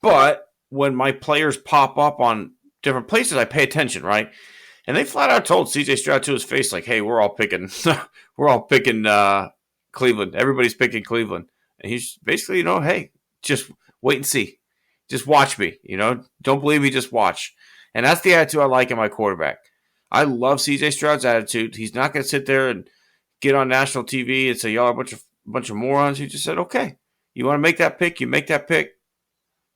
But when my players pop up on different places, I pay attention, right? And they flat out told CJ Stroud to his face, like, "Hey, we're all picking Cleveland. Everybody's picking Cleveland." And he's basically, hey, just wait and see. Just watch me. Don't believe me, just watch. And that's the attitude I like in my quarterback. I love CJ Stroud's attitude. He's not going to sit there and get on national TV and say, y'all are a bunch of morons. He just said, okay, you want to make that pick, you make that pick.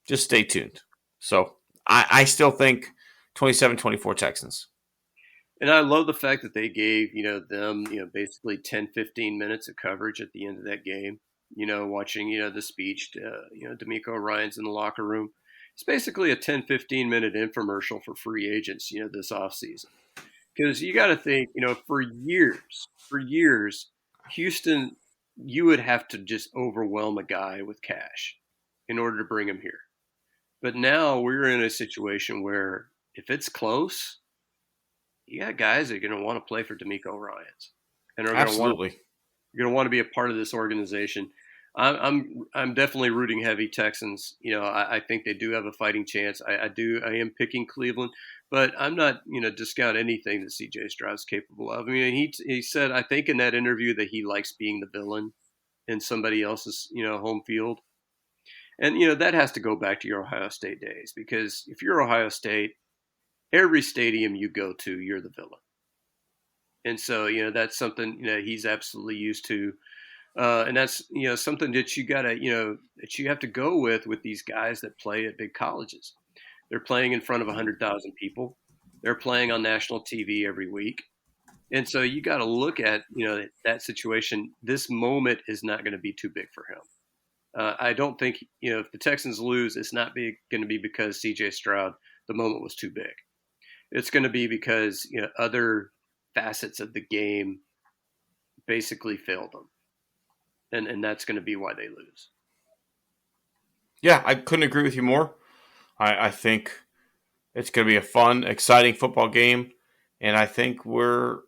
Just stay tuned. So I still think 27-24 Texans. And I love the fact that they gave, them, basically 10, 15 minutes of coverage at the end of that game. Watching, the speech to, D'Amico Ryan's in the locker room. It's basically a 10, 15-minute infomercial for free agents, this offseason. Because you got to think, for years, Houston, you would have to just overwhelm a guy with cash in order to bring him here. But now we're in a situation where if it's close, you got guys that are going to want to play for D'Amico Ryans, and are Absolutely going to want to be a part of this organization. I'm definitely rooting heavy Texans. I think they do have a fighting chance. I am picking Cleveland, but I'm not discount anything that CJ Stroud's capable of. I mean, he said, I think in that interview, that he likes being the villain in somebody else's home field. And, that has to go back to your Ohio State days, because if you're Ohio State, every stadium you go to, you're the villain. And so, that's something, he's absolutely used to. And that's, something that you gotta, that you have to go with these guys that play at big colleges. They're playing in front of 100,000 people. They're playing on national TV every week. And so you got to look at, that situation. This moment is not going to be too big for him. I don't think, if the Texans lose, it's not going to be because CJ Stroud, the moment was too big. It's going to be because, other facets of the game basically failed them. And that's going to be why they lose. Yeah, I couldn't agree with you more. I think it's going to be a fun, exciting football game. And I think I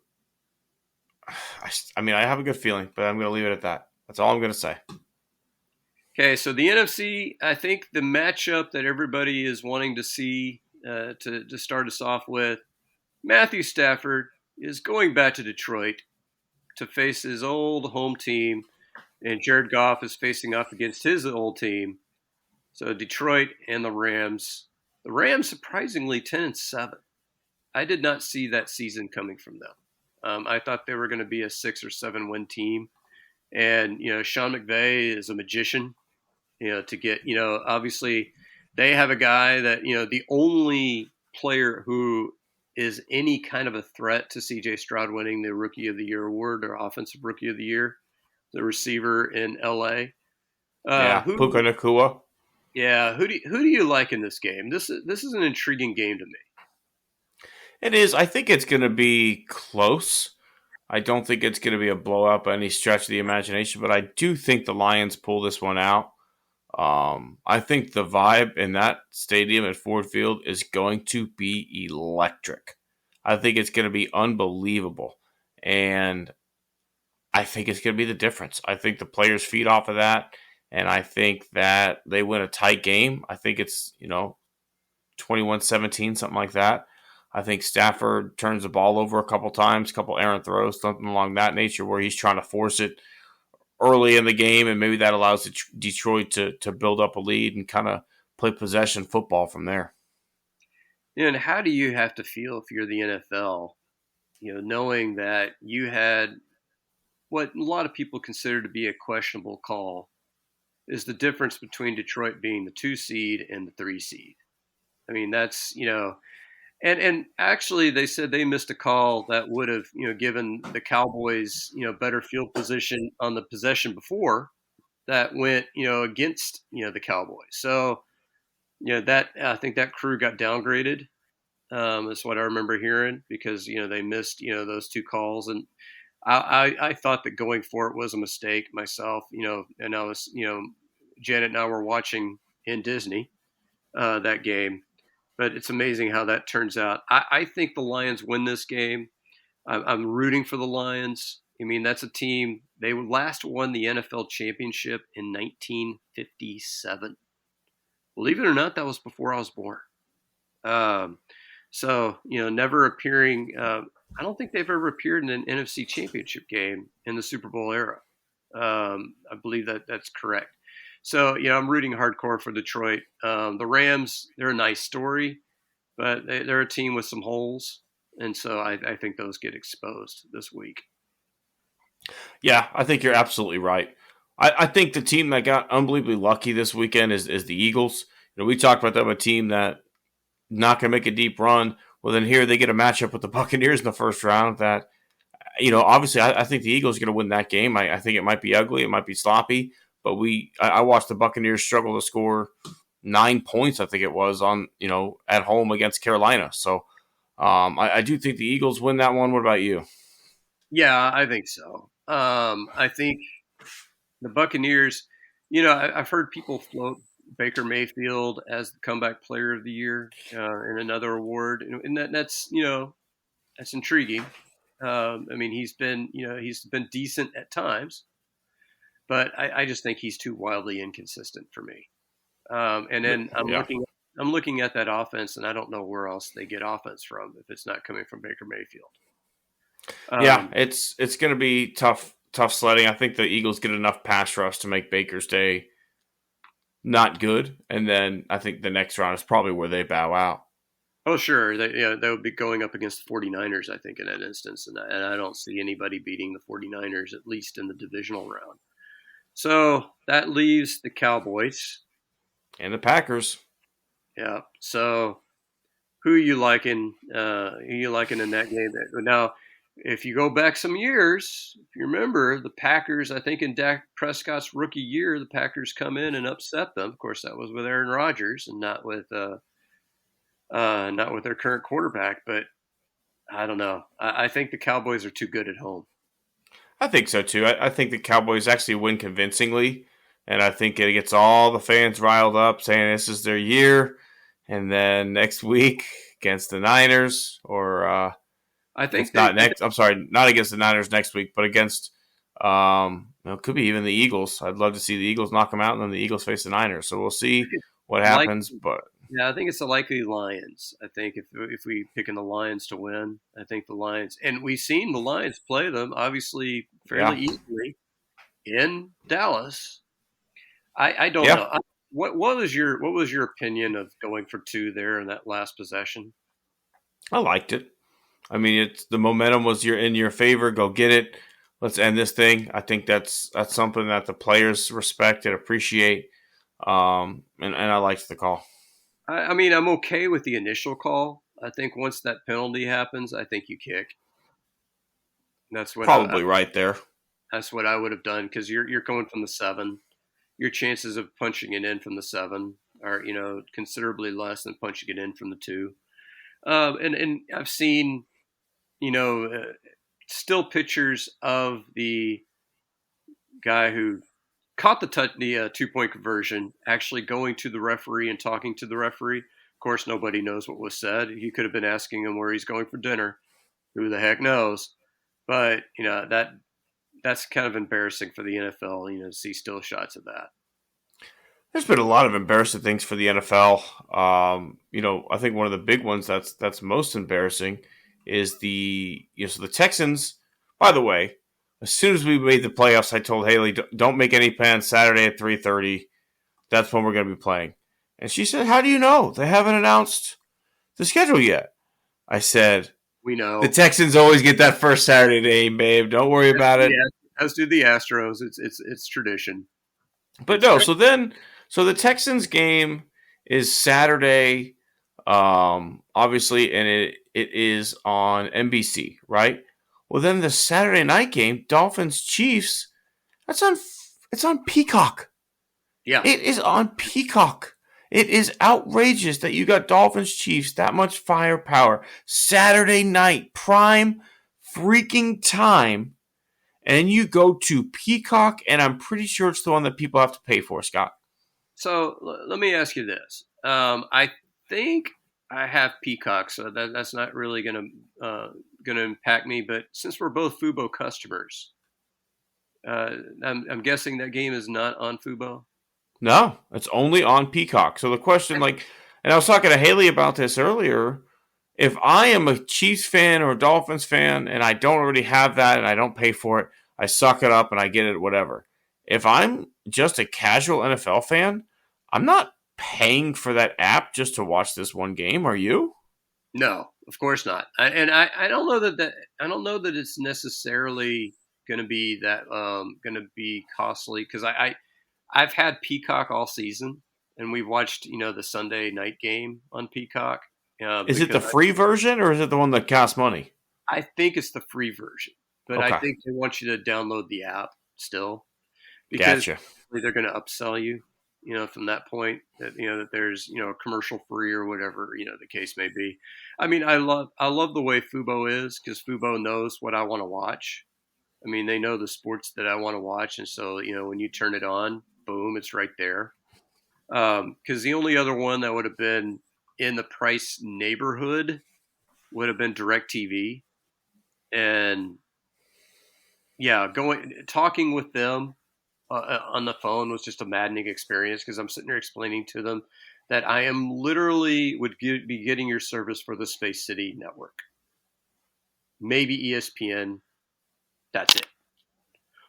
have a good feeling, but I'm going to leave it at that. That's all I'm going to say. Okay, so the NFC, I think the matchup that everybody is wanting to see to start us off with, Matthew Stafford is going back to Detroit to face his old home team, and Jared Goff is facing off against his old team. So Detroit and the Rams. The Rams, surprisingly, 10-7. I did not see that season coming from them. I thought they were going to be a 6 or 7 win team. And, Sean McVay is a magician, to get, obviously they have a guy that, the only player who is any kind of a threat to CJ Stroud winning the Rookie of the Year award or Offensive Rookie of the Year, the receiver in LA. Puka Nacua. Yeah, who do you like in this game? This is an intriguing game to me. It is. I think it's going to be close. I don't think it's going to be a blowout by any stretch of the imagination, but I do think the Lions pull this one out. I think the vibe in that stadium at Ford Field is going to be electric. I think it's going to be unbelievable. And I think it's going to be the difference. I think the players feed off of that. And I think that they win a tight game. I think it's, 21-17, something like that. I think Stafford turns the ball over a couple times, a couple errant throws, something along that nature where he's trying to force it early in the game, and maybe that allows Detroit to build up a lead and kind of play possession football from there. And how do you have to feel if you're the NFL, knowing that you had what a lot of people consider to be a questionable call is the difference between Detroit being the 2 seed and the 3 seed. I mean, that's, and actually they said they missed a call that would have, given the Cowboys, better field position on the possession before that went, against, the Cowboys. So, that I think that crew got downgraded. That's what I remember hearing because, they missed, those 2 calls. And I thought that going for it was a mistake myself, and I was, Janet and I were watching in Disney that game. But it's amazing how that turns out. I think the Lions win this game. I'm rooting for the Lions. I mean, that's a team. They last won the NFL championship in 1957. Believe it or not, that was before I was born. So, never appearing. I don't think they've ever appeared in an NFC championship game in the Super Bowl era. I believe that's correct. So, I'm rooting hardcore for Detroit. The Rams, they're a nice story, but they're a team with some holes. And so I think those get exposed this week. Yeah, I think you're absolutely right. I think the team that got unbelievably lucky this weekend is the Eagles. We talked about them, a team that not going to make a deep run. Well, then here they get a matchup with the Buccaneers in the first round that, obviously I think the Eagles are going to win that game. I think it might be ugly. It might be sloppy. But I watched the Buccaneers struggle to score 9 points, I think it was, on at home against Carolina. So I do think the Eagles win that one. What about you? Yeah, I think so. I think the Buccaneers, I've heard people float Baker Mayfield as the comeback player of the year in another award. And that's intriguing. I mean, he's been decent at times. But I just think he's too wildly inconsistent for me. And then I'm looking at that offense, and I don't know where else they get offense from if it's not coming from Baker Mayfield. It's going to be tough sledding. I think the Eagles get enough pass rush to make Baker's day not good, and then I think the next round is probably where they bow out. Oh, sure. They would be going up against the 49ers, I think, in that instance, and I don't see anybody beating the 49ers, at least in the divisional round. So that leaves the Cowboys. And the Packers. Yeah. So who are you liking? In that game? Now, if you go back some years, if you remember, the Packers, I think in Dak Prescott's rookie year, the Packers come in and upset them. Of course, that was with Aaron Rodgers and not with their current quarterback. But I don't know. I think the Cowboys are too good at home. I think so, too. I think the Cowboys actually win convincingly, and I think it gets all the fans riled up saying this is their year, and then next week against the Niners, or I think not against the Niners next week, but against it could be even the Eagles. I'd love to see the Eagles knock them out, and then the Eagles face the Niners. So we'll see what happens, but... Yeah, I think it's the likely Lions. I think if we picking the Lions to win, I think the Lions, and we've seen the Lions play them obviously fairly easily in Dallas. I don't know. What was your opinion of going for 2 there in that last possession? I liked it. I mean, the momentum was in your favor. Go get it. Let's end this thing. I think that's something that the players respect and appreciate. And I liked the call. I mean, I'm okay with the initial call. I think once that penalty happens, I think you kick. That's what probably right there. That's what I would have done because you're going from the 7. Your chances of punching it in from the 7 are considerably less than punching it in from the 2. And I've seen still pictures of the guy who caught the 2-point conversion, actually going to the referee and talking to the referee. Of course, nobody knows what was said. He could have been asking him where he's going for dinner. Who the heck knows? But, that's kind of embarrassing for the NFL, to see still shots of that. There's been a lot of embarrassing things for the NFL. I think one of the big ones that's most embarrassing is the Texans. By the way, As soon as we made the playoffs, I told Haley, don't make any plans Saturday at 3:30. That's when we're going to be playing. And she said, how do you know? They haven't announced the schedule yet. I said, we know. The Texans always get that first Saturday game, babe. Don't worry about it. As do the Astros. It's tradition. But no, so the Texans game is Saturday, obviously, and it is on NBC, right? Well, then the Saturday night game, Dolphins-Chiefs, it's on Peacock. Yeah. It is on Peacock. It is outrageous that you got Dolphins-Chiefs, that much firepower. Saturday night, prime freaking time, and you go to Peacock, and I'm pretty sure it's the one that people have to pay for, Scott. So let me ask you this. I think I have Peacock, so that's not really going to impact me. But since we're both Fubo customers, I'm guessing that game is not on Fubo. No, it's only on Peacock. So the question, and I was talking to Haley about this earlier, if I am a Chiefs fan or a Dolphins fan and I don't already have that and I don't pay for it, I suck it up and I get it, whatever. If I'm just a casual NFL fan, I'm not paying for that app just to watch this one game. Are you? No, of course not. I don't know that it's necessarily going to be that going to be costly, because I've had Peacock all season, and we've watched the Sunday night game on Peacock. Is it the free version or is it the one that costs money? I think it's the free version, but Okay. I think they want you to download the app still, because Gotcha. they're going to upsell you. From that point that that there's commercial free or whatever the case may be. I mean, I love the way Fubo is, because Fubo knows what I want to watch. I mean, they know the sports that I want to watch, and so when you turn it on, boom, it's right there. Because the only other one that would have been in the price neighborhood would have been DirecTV, and talking with them on the phone was just a maddening experience, because I'm sitting there explaining to them that I am literally be getting your service for the Space City network, maybe ESPN. That's it.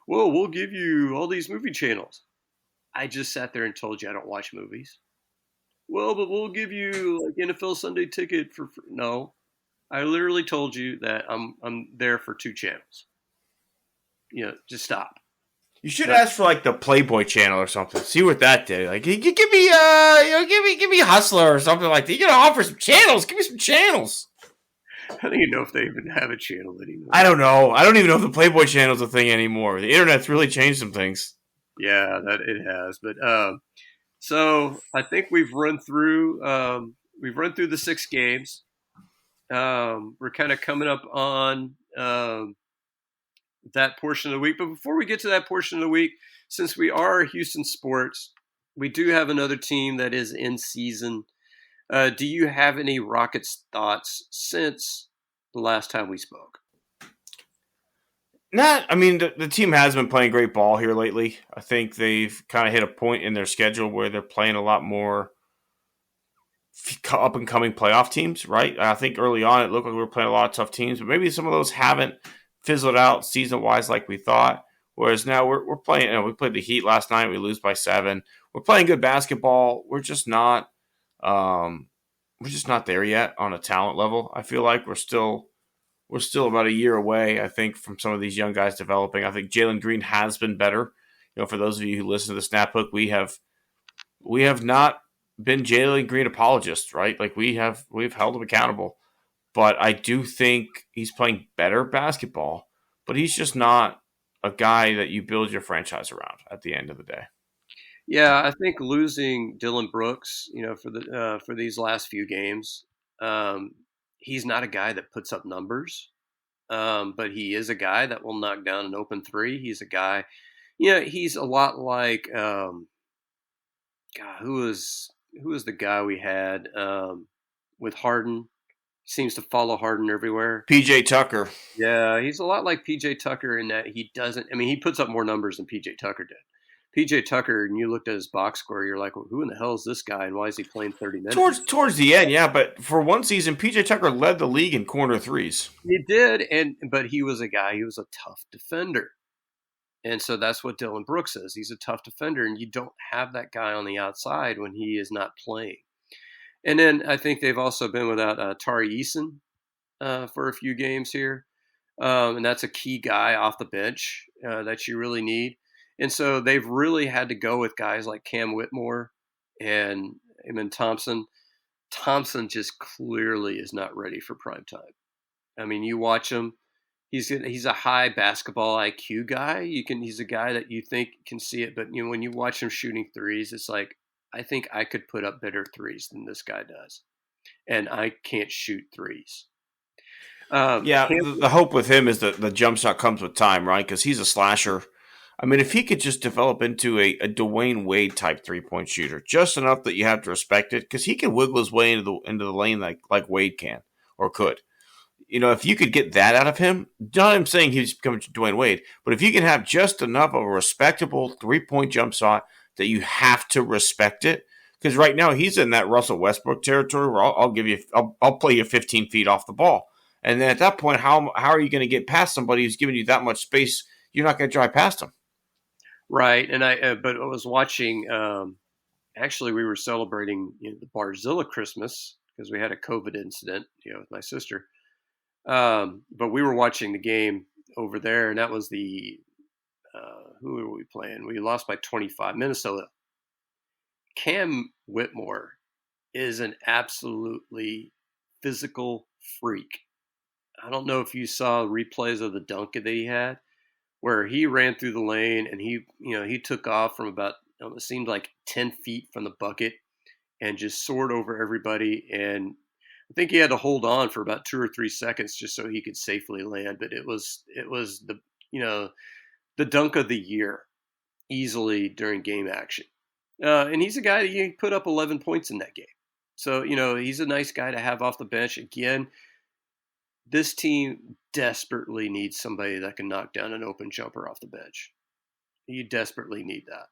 Well, we'll give you all these movie channels. I just sat there and told you I don't watch movies. Well, but we'll give you like NFL Sunday Ticket for free. No, I literally told you that I'm there for 2 channels. Just stop. You should ask for like the Playboy channel or something. See what that did. Like, give me, give me Hustler or something like that. You gotta offer some channels. Give me some channels. I don't even know if they even have a channel anymore. I don't know. I don't even know if the Playboy channel is a thing anymore. The internet's really changed some things. Yeah, that it has. But so I think we've run through the 6 games. We're kind of coming up on that portion of the week. But before we get to that portion of the week, since we are Houston Sports, we do have another team that is in season. Do you have any Rockets thoughts since the last time we spoke? The team has been playing great ball here lately. I think they've kind of hit a point in their schedule where they're playing a lot more up and coming playoff teams, right? I think early on it looked like we were playing a lot of tough teams, but maybe some of those haven't fizzled out season-wise like we thought. Whereas now we're playing. We played the Heat last night. We lose by 7. We're playing good basketball. We're just not there yet on a talent level. I feel like we're still about a year away, I think, from some of these young guys developing. I think Jalen Green has been better. For those of you who listen to the Snap Hook, we have not been Jalen Green apologists, right? Like we've held him accountable. But I do think he's playing better basketball, but he's just not a guy that you build your franchise around at the end of the day. Yeah, I think losing Dylan Brooks, for these last few games, he's not a guy that puts up numbers, but he is a guy that will knock down an open 3. He's a guy, he's a lot like, who was the guy we had with Harden? Seems to follow Harden everywhere. PJ Tucker. Yeah, he's a lot like PJ Tucker in that he doesn't. I mean, he puts up more numbers than PJ Tucker did. PJ Tucker, and you looked at his box score, you're like, well, who in the hell is this guy, and why is he playing 30 minutes? Towards the end, yeah, but for one season, PJ Tucker led the league in corner threes. He did, but he was a guy. He was a tough defender. And so that's what Dylan Brooks is. He's a tough defender, and you don't have that guy on the outside when he is not playing. And then I think they've also been without Tari Eason for a few games here. And that's a key guy off the bench that you really need. And so they've really had to go with guys like Cam Whitmore and Eamon Thompson. Thompson just clearly is not ready for prime time. I mean, you watch him. He's a high basketball IQ guy. He's a guy that you think can see it, but when you watch him shooting threes, it's like, I think I could put up better threes than this guy does, and I can't shoot threes. The hope with him is that the jump shot comes with time, right? Because he's a slasher. I mean, if he could just develop into a Dwayne Wade type 3-point shooter, just enough that you have to respect it, because he can wiggle his way into the lane like Wade can or could. If you could get that out of him, not I'm saying he's becoming Dwayne Wade, but if you can have just enough of a respectable 3-point jump shot that you have to respect it, because right now he's in that Russell Westbrook territory where I'll play you 15 feet off the ball, and then at that point, how are you going to get past somebody who's giving you that much space? You're not going to drive past him, right? And but I was watching. Actually, we were celebrating the Barzilla Christmas because we had a COVID incident, with my sister. But we were watching the game over there, and that was who were we playing? We lost by 25, Minnesota. Cam Whitmore is an absolutely physical freak. I don't know if you saw replays of the dunk that he had, where he ran through the lane and he took off from about, it seemed like 10 feet from the bucket and just soared over everybody. And I think he had to hold on for about 2 or 3 seconds just so he could safely land. But it was the dunk of the year easily during game action. And he's a guy that you put up 11 points in that game. So, he's a nice guy to have off the bench. Again, this team desperately needs somebody that can knock down an open jumper off the bench. You desperately need that.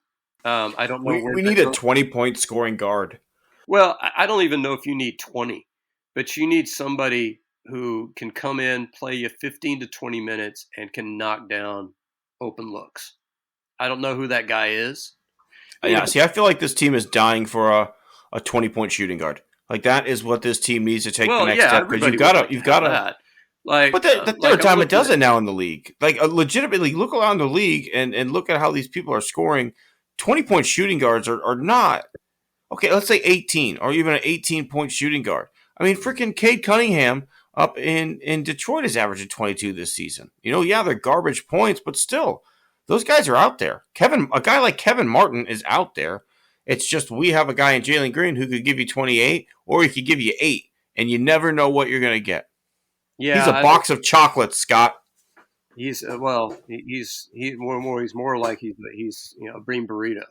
I don't know. We need a 20-point scoring guard. Well, I don't even know if you need 20. But you need somebody who can come in, play you 15 to 20 minutes, and can knock down open looks. I don't know who that guy is. Yeah, see, I feel like this team is dying for a 20-point shooting guard. Like, that is what this team needs to take the next step. Because you've got to. Like, but the third time it does it now in the league. Like, legitimately, look around the league and look at how these people are scoring. 20-point shooting guards are not. Okay, let's say 18 or even an 18-point shooting guard. I mean, freaking Cade Cunningham up in Detroit is averaging 22 this season. They're garbage points, but still, those guys are out there. A guy like Kevin Martin is out there. It's just we have a guy in Jalen Green who could give you 28 or he could give you 8, and you never know what you're going to get. Yeah, he's a box of chocolates, Scott. He's more like he's a Bream burrito.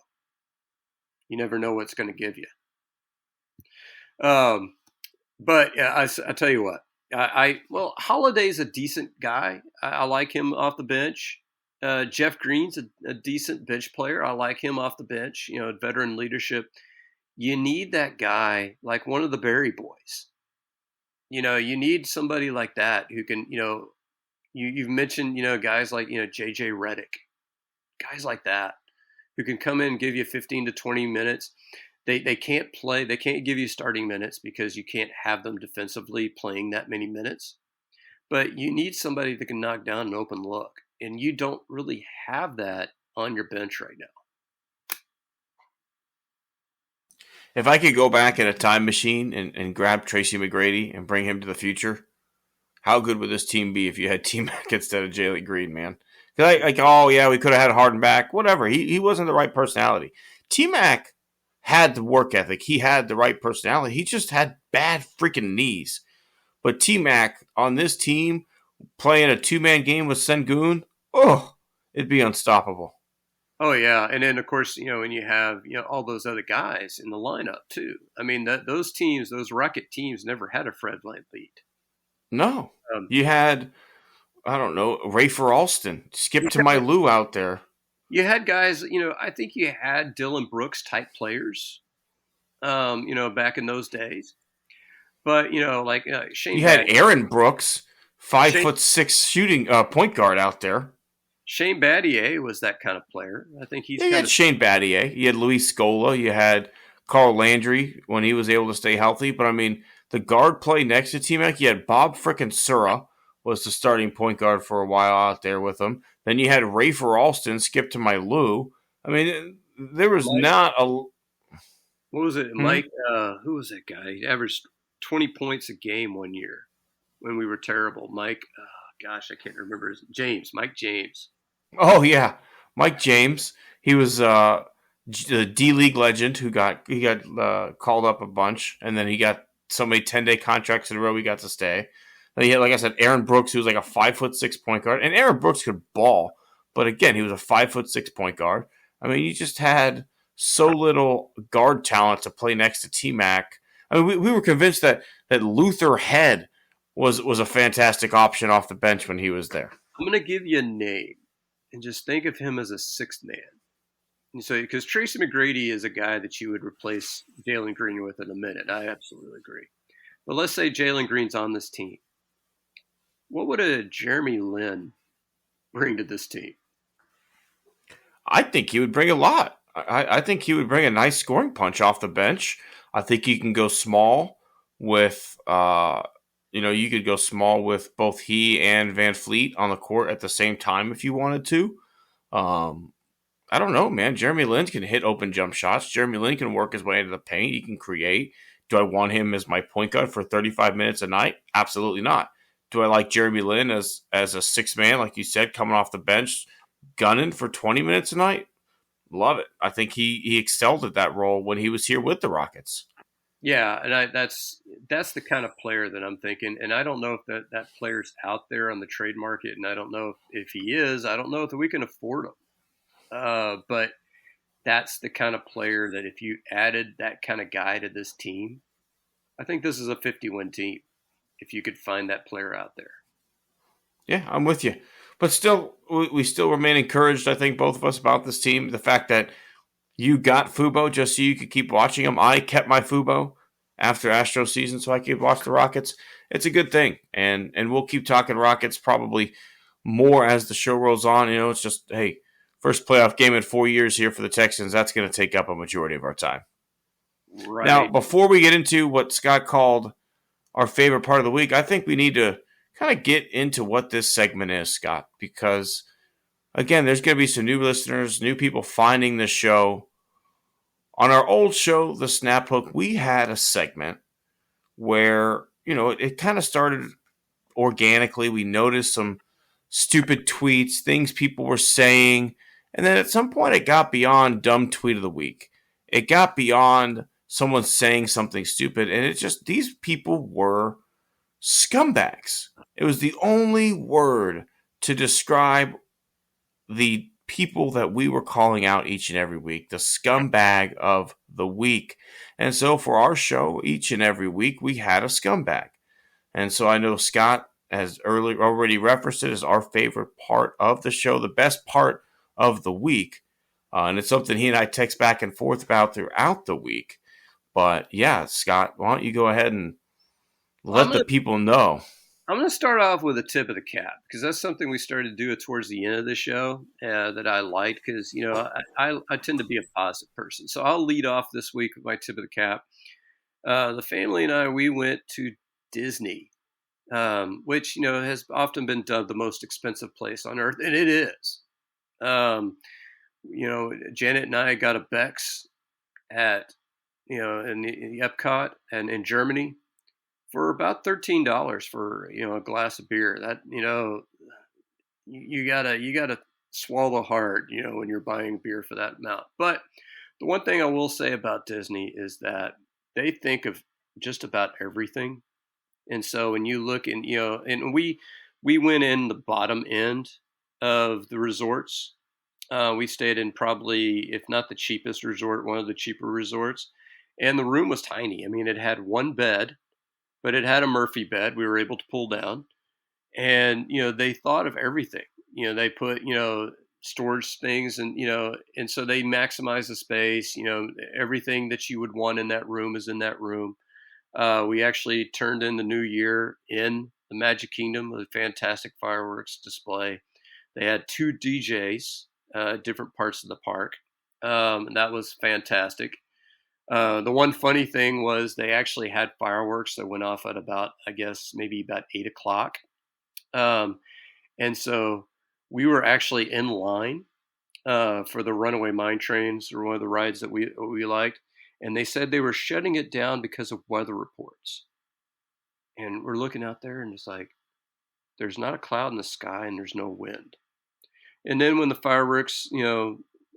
You never know what's going to give you. But yeah, I tell you what, Holiday's a decent guy. I like him off the bench. Jeff Green's a decent bench player. I like him off the bench. Veteran leadership. You need that guy like one of the Berry boys. You need somebody like that who can. You've mentioned guys like JJ Redick, guys like that who can come in and give you 15 to 20 minutes. They can't play. They can't give you starting minutes because you can't have them defensively playing that many minutes. But you need somebody that can knock down an open look. And you don't really have that on your bench right now. If I could go back in a time machine and grab Tracy McGrady and bring him to the future, how good would this team be if you had T-Mac instead of Jalen Green, man? Because we could have had Harden back. Whatever. He wasn't the right personality. T-Mac had the work ethic. He had the right personality. He just had bad freaking knees. But T-Mac on this team playing a 2-man game with Sengun, it'd be unstoppable. Oh, yeah. And then, of course, when you have, all those other guys in the lineup, too. I mean, those teams, those Rocket teams never had a Fred VanVleet. No. You had, I don't know, Rafer Alston, Skip to my Lou out there. You had guys, I think you had Dylan Brooks type players, back in those days. But, like Shane. You had Aaron Brooks, 5'6" shooting point guard out there. Shane Battier was that kind of player. I think he's Yeah, you kind had of Shane Battier, you had Luis Scola, you had Carl Landry when he was able to stay healthy. But I mean, the guard play next to T-Mac, you had Bob frickin' Sura was the starting point guard for a while out there with him. Then you had Rafer Alston skip to my Lou. I mean, there was Mike. not a. What was it, Hmm? Mike? Who was that guy? He averaged 20 points a game one year when we were terrible. Mike, gosh, I can't remember his James. Mike James. Oh yeah, Mike James. He was the D League legend who got called up a bunch, and then he got so many 10-day contracts in a row. He got to stay. Then he had, like I said, Aaron Brooks, who was like a 5'6" point guard, and Aaron Brooks could ball, but again, he was a 5'6" point guard. I mean, you just had so little guard talent to play next to T Mac. I mean, we were convinced that Luther Head was a fantastic option off the bench when he was there. I'm going to give you a name and just think of him as a sixth man. And so, because Tracy McGrady is a guy that you would replace Jalen Green with in a minute. I absolutely agree. But let's say Jalen Green's on this team. What would a Jeremy Lin bring to this team? I think he would bring a lot. I think he would bring a nice scoring punch off the bench. I think he can go small with, you could go small with both he and Van Fleet on the court at the same time if you wanted to. I don't know, man. Jeremy Lin can hit open jump shots. Jeremy Lin can work his way into the paint. He can create. Do I want him as my point guard for 35 minutes a night? Absolutely not. Do I like Jeremy Lin as a six man, like you said, coming off the bench, gunning for 20 minutes a night? Love it. I think he excelled at that role when he was here with the Rockets. Yeah, and that's the kind of player that I'm thinking. And I don't know if that player's out there on the trade market, and I don't know if he is. I don't know if we can afford him. But that's the kind of player that if you added that kind of guy to this team, I think this is a 50-win team if you could find that player out there. Yeah, I'm with you. But still, we still remain encouraged, I think, both of us, about this team. The fact that you got Fubo just so you could keep watching them. I kept my Fubo after Astro season so I could watch the Rockets. It's a good thing. And we'll keep talking Rockets probably more as the show rolls on. It's just, hey, first playoff game in 4 years here for the Texans. That's going to take up a majority of our time. Right. Now, before we get into what Scott called our favorite part of the week, I think we need to kind of get into what this segment is, Scott, because, again, there's going to be some new listeners, new people finding the show. On our old show, The Snap Hook, we had a segment where, it kind of started organically. We noticed some stupid tweets, things people were saying, and then at some point it got beyond dumb tweet of the week. It got beyond someone saying something stupid, and these people were scumbags. It was the only word to describe the people that we were calling out each and every week, the scumbag of the week. And so for our show, each and every week, we had a scumbag. And so I know Scott has already referenced it as our favorite part of the show, the best part of the week. And it's something he and I text back and forth about throughout the week. But yeah, Scott, why don't you go ahead and let the people know? I'm going to start off with a tip of the cap because that's something we started to do towards the end of the show that I liked because, I tend to be a positive person. So I'll lead off this week with my tip of the cap. The family and I, we went to Disney, which, has often been dubbed the most expensive place on earth. And it is. Janet and I got a Bex at, in the Epcot and in Germany for about $13 for, a glass of beer. That, you gotta swallow hard, when you're buying beer for that amount. But the one thing I will say about Disney is that they think of just about everything. And so when you look and, and we went in the bottom end of the resorts. We stayed in probably, if not the cheapest resort, one of the cheaper resorts. And the room was tiny. I mean, it had one bed, but it had a Murphy bed we were able to pull down. And, they thought of everything. They put, storage things and, and so they maximize the space. Everything that you would want in that room is in that room. We actually turned in the new year in the Magic Kingdom with a fantastic fireworks display. They had two DJs, different parts of the park. And that was fantastic. The one funny thing was they actually had fireworks that went off at about, I guess, maybe about 8 o'clock. And so we were actually in line for the runaway mine trains, or one of the rides that we liked. And they said they were shutting it down because of weather reports. And we're looking out there, and it's like, there's not a cloud in the sky, and there's no wind. And then when the fireworks,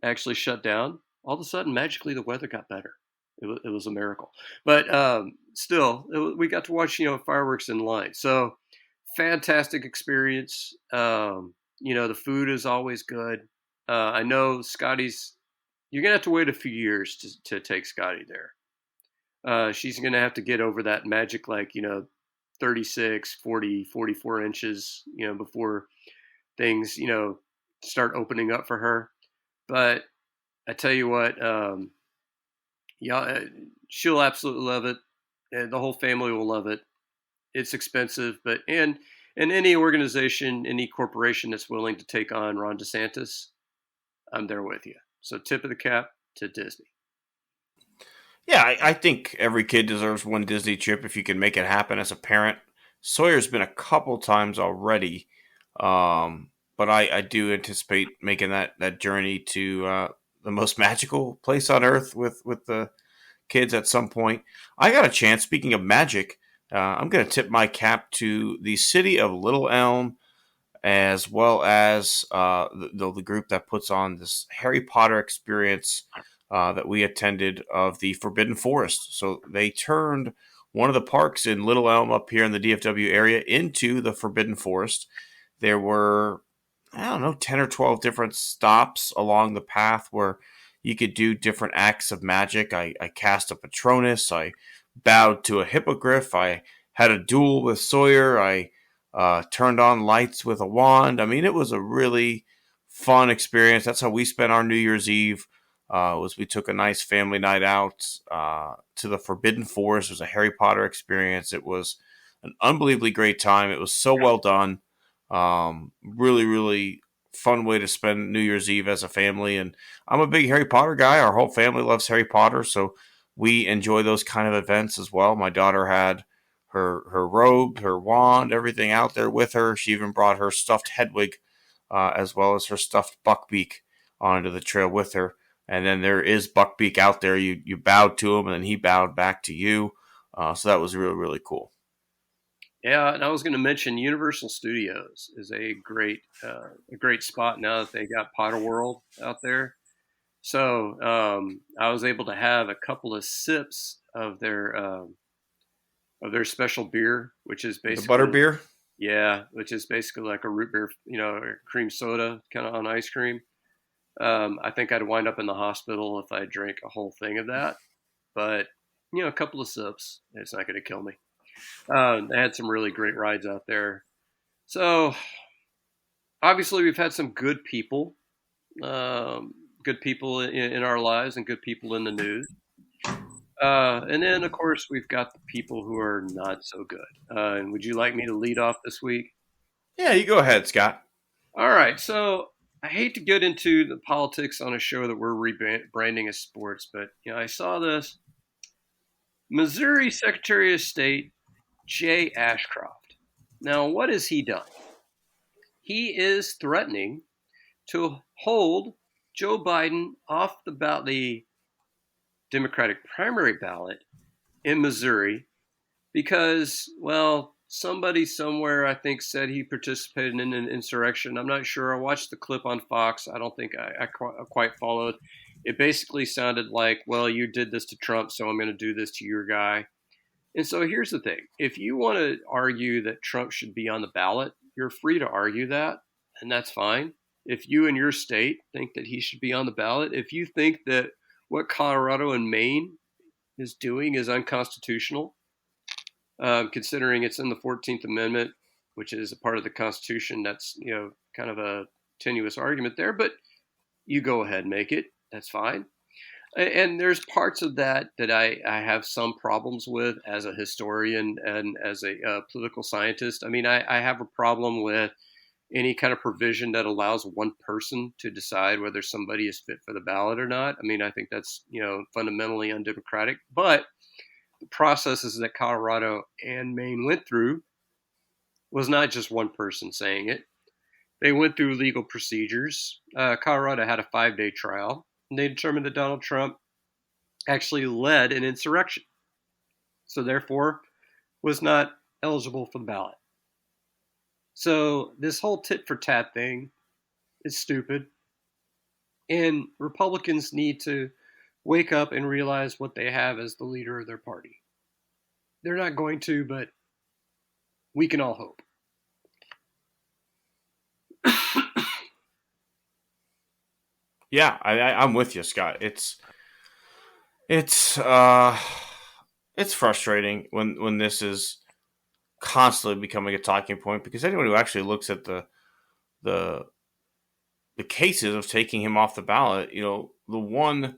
actually shut down, all of a sudden, magically, the weather got better. It was a miracle. But still, we got to watch, fireworks in line. So fantastic experience. The food is always good. I know Scotty's, you're going to have to wait a few years to take Scotty there. She's going to have to get over that magic, 36, 40, 44 inches, before things, start opening up for her. But I tell you what, she'll absolutely love it. And the whole family will love it. It's expensive, but and any organization, any corporation that's willing to take on Ron DeSantis, I'm there with you. So tip of the cap to Disney. Yeah, I think every kid deserves one Disney trip if you can make it happen as a parent. Sawyer's been a couple times already, but I do anticipate making that journey to the most magical place on earth with the kids at some point. I got a chance, speaking of magic, I'm going to tip my cap to the city of Little Elm, as well as the group that puts on this Harry Potter experience that we attended of the Forbidden Forest. So they turned one of the parks in Little Elm up here in the DFW area into the Forbidden Forest. There were, 10 or 12 different stops along the path where you could do different acts of magic. I cast a Patronus. I bowed to a hippogriff. I had a duel with Sawyer. I turned on lights with a wand. I mean, it was a really fun experience. That's how we spent our New Year's Eve. We took a nice family night out to the Forbidden Forest. It was a Harry Potter experience. It was an unbelievably great time. It was so well done. Really, really fun way to spend New Year's Eve as a family. And I'm a big Harry Potter guy. Our whole family loves Harry Potter, so we enjoy those kind of events as well. My daughter had her robe, her wand, everything out there with her. She even brought her stuffed Hedwig as well as her stuffed Buckbeak onto the trail with her. And then there is Buckbeak out there. You bowed to him, and then he bowed back to you. So that was really, really cool. Yeah, and I was going to mention Universal Studios is a great spot now that they got Potter World out there. So I was able to have a couple of sips of their special beer, which is basically the butter beer. Yeah, which is basically like a root beer, or cream soda kind of on ice cream. I think I'd wind up in the hospital if I drank a whole thing of that. But, a couple of sips, it's not going to kill me. They had some really great rides out there. So, obviously, we've had some good people in our lives and good people in the news. And then, of course, we've got the people who are not so good. And would you like me to lead off this week? Yeah, you go ahead, Scott. All right. So I hate to get into the politics on a show that we're rebranding as sports, but I saw this. Missouri Secretary of State Jay Ashcroft. Now, what has he done? He is threatening to hold Joe Biden off the Democratic primary ballot in Missouri because, somebody somewhere, I think, said he participated in an insurrection. I'm not sure. I watched the clip on Fox. I don't think I quite followed. It basically sounded like, well, you did this to Trump, so I'm going to do this to your guy. And so here's the thing. If you want to argue that Trump should be on the ballot, you're free to argue that, and that's fine. If you and your state think that he should be on the ballot, if you think that what Colorado and Maine is doing is unconstitutional, considering it's in the 14th Amendment, which is a part of the Constitution, that's, kind of a tenuous argument there, but you go ahead and make it. That's fine. And there's parts of that I have some problems with as a historian and as a political scientist. I mean, I have a problem with, any kind of provision that allows one person to decide whether somebody is fit for the ballot or not. I mean, I think that's, fundamentally undemocratic. But the processes that Colorado and Maine went through was not just one person saying it. They went through legal procedures. Colorado had a 5-day trial, and they determined that Donald Trump actually led an insurrection. So therefore was not eligible for the ballot. So this whole tit for tat thing is stupid. And Republicans need to wake up and realize what they have as the leader of their party. They're not going to, but we can all hope. Yeah, I'm with you, Scott. It's frustrating when this is constantly becoming a talking point, because anyone who actually looks at the cases of taking him off the ballot, the one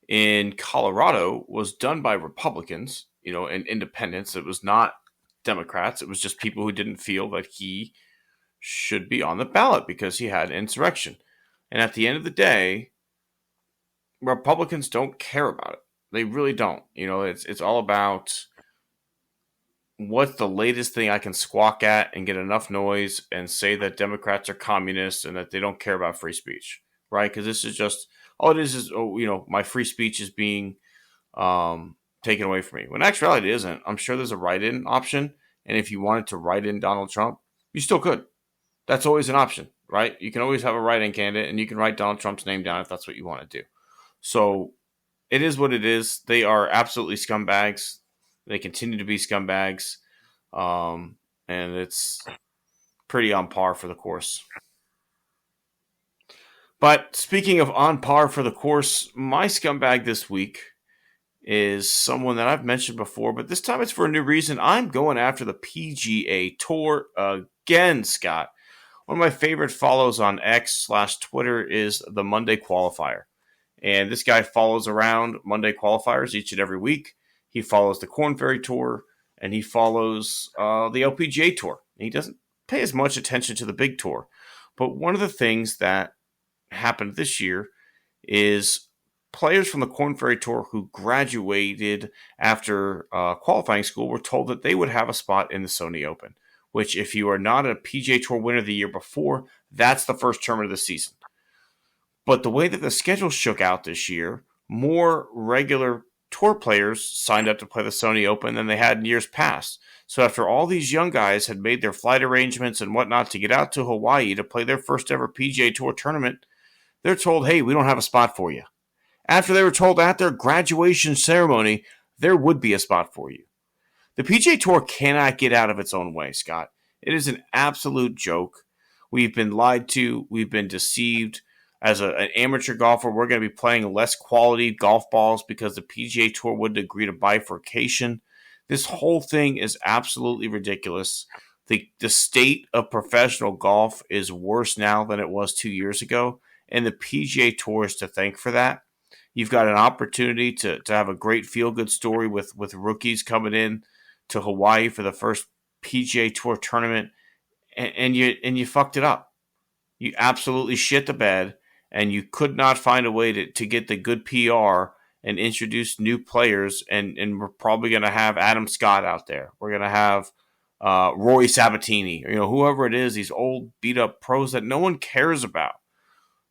in Colorado was done by Republicans, and independents. It was not Democrats. It was just people who didn't feel that he should be on the ballot because he had insurrection. And at the end of the day, Republicans don't care about it. They really don't. It's all about what's the latest thing I can squawk at and get enough noise and say that Democrats are communists and that they don't care about free speech, right? Because this is just, all it is, my free speech is being taken away from me. When in actuality it isn't. I'm sure there's a write-in option, and if you wanted to write in Donald Trump, you still could. That's always an option, right? You can always have a write-in candidate, and you can write Donald Trump's name down if that's what you want to do. So it is what it is. They are absolutely scumbags. They continue to be scumbags, and it's pretty on par for the course. But speaking of on par for the course, my scumbag this week is someone that I've mentioned before, but this time it's for a new reason. I'm going after the PGA Tour again, Scott. One of my favorite follows on X/Twitter is the Monday Qualifier. And this guy follows around Monday Qualifiers each and every week. He follows the Korn Ferry Tour, and he follows the LPGA Tour. He doesn't pay as much attention to the big tour. But one of the things that happened this year is players from the Korn Ferry Tour who graduated after qualifying school were told that they would have a spot in the Sony Open, which if you are not a PGA Tour winner the year before, that's the first tournament of the season. But the way that the schedule shook out this year, more regular tour players signed up to play the Sony Open than they had in years past. So after all these young guys had made their flight arrangements and whatnot to get out to Hawaii to play their first ever PGA Tour tournament, they're told, hey, we don't have a spot for you. After they were told at their graduation ceremony, there would be a spot for you. The PGA Tour cannot get out of its own way, Scott. It is an absolute joke. We've been lied to. We've been deceived. As an amateur golfer, we're going to be playing less quality golf balls because the PGA Tour wouldn't agree to bifurcation. This whole thing is absolutely ridiculous. The state of professional golf is worse now than it was 2 years ago, and the PGA Tour is to thank for that. You've got an opportunity to have a great feel-good story with rookies coming in to Hawaii for the first PGA Tour tournament, and you fucked it up. You absolutely shit the bed, and you could not find a way to get the good PR and introduce new players, and we're probably going to have Adam Scott out there. We're going to have Rory Sabatini, whoever it is, these old beat-up pros that no one cares about.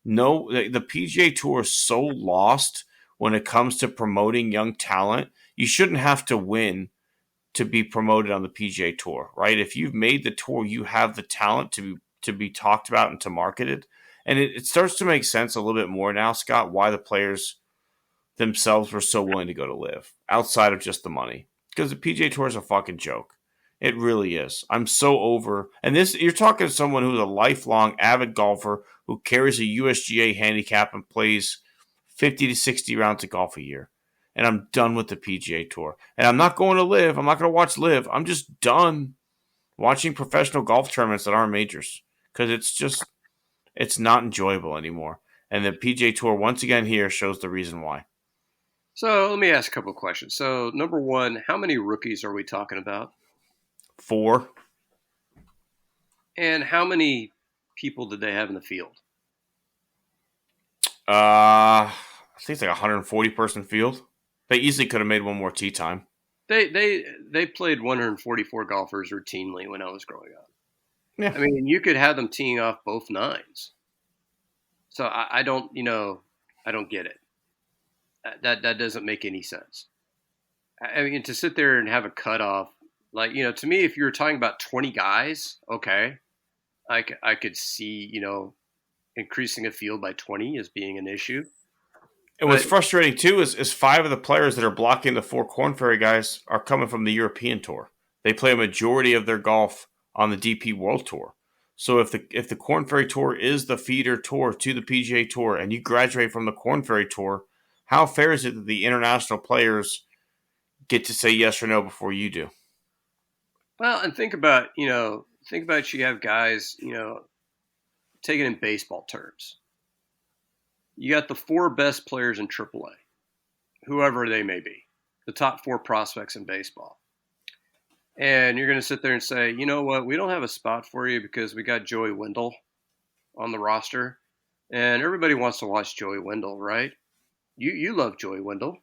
No, the PGA Tour is so lost when it comes to promoting young talent. You shouldn't have to win to be promoted on the PGA Tour, right? If you've made the tour, you have the talent to be talked about and to market it. And it starts to make sense a little bit more now, Scott, why the players themselves were so willing to go to live outside of just the money. Because the PGA Tour is a fucking joke. It really is. I'm so over. And you're talking to someone who's a lifelong avid golfer who carries a USGA handicap and plays 50 to 60 rounds of golf a year. And I'm done with the PGA Tour. And I'm not going to live. I'm not going to watch live. I'm just done watching professional golf tournaments that aren't majors. Because it's not enjoyable anymore. And the PGA Tour, once again here, shows the reason why. So let me ask a couple of questions. So number one, how many rookies are we talking about? 4. And how many people did they have in the field? I think it's like a 140 person field. They easily could have made one more tee time. They played 144 golfers routinely when I was growing up. Yeah. I mean, you could have them teeing off both nines. So I don't get it. That doesn't make any sense. I mean, to sit there and have a cutoff, like, to me, if you were talking about 20 guys, okay, I could see, increasing a field by 20 as being an issue. And what's frustrating, too, is 5 of the players that are blocking the 4 Korn Ferry guys are coming from the European Tour. They play a majority of their golf on the DP World Tour. So if the Korn Ferry Tour is the feeder tour to the PGA Tour and you graduate from the Korn Ferry Tour, how fair is it that the international players get to say yes or no before you do? Well, and think about you have guys, taken in baseball terms. You got the 4 best players in AAA, whoever they may be, the top 4 prospects in baseball. And you're going to sit there and say, you know what, we don't have a spot for you because we got Joey Wendell on the roster. And everybody wants to watch Joey Wendell, right? You love Joey Wendell.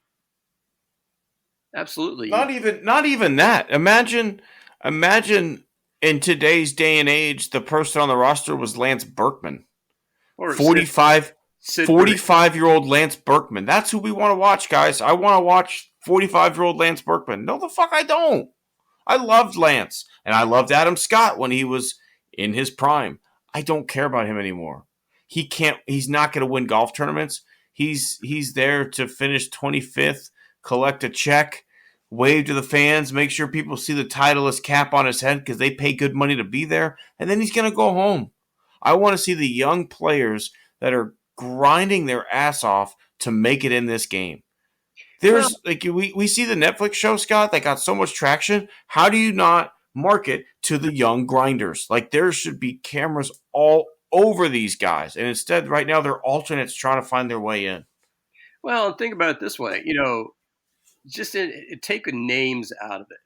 Absolutely. Not even that. Imagine in today's day and age, the person on the roster was Lance Berkman. Or 45-year-old Lance Berkman. That's who we want to watch, guys. I want to watch 45-year-old Lance Berkman. No, the fuck I don't. I loved Lance, and I loved Adam Scott when he was in his prime. I don't care about him anymore. He's not going to win golf tournaments. He's there to finish 25th, collect a check, wave to the fans, make sure people see the Titleist cap on his head because they pay good money to be there, and then he's going to go home. I want to see the young players that are grinding their ass off to make it in this game. There's we see the Netflix show, Scott, that got so much traction. How do you not market to the young grinders? Like, there should be cameras all over these guys, and instead, right now, they're alternates trying to find their way in. Well, think about it this way. Just take the names out of it.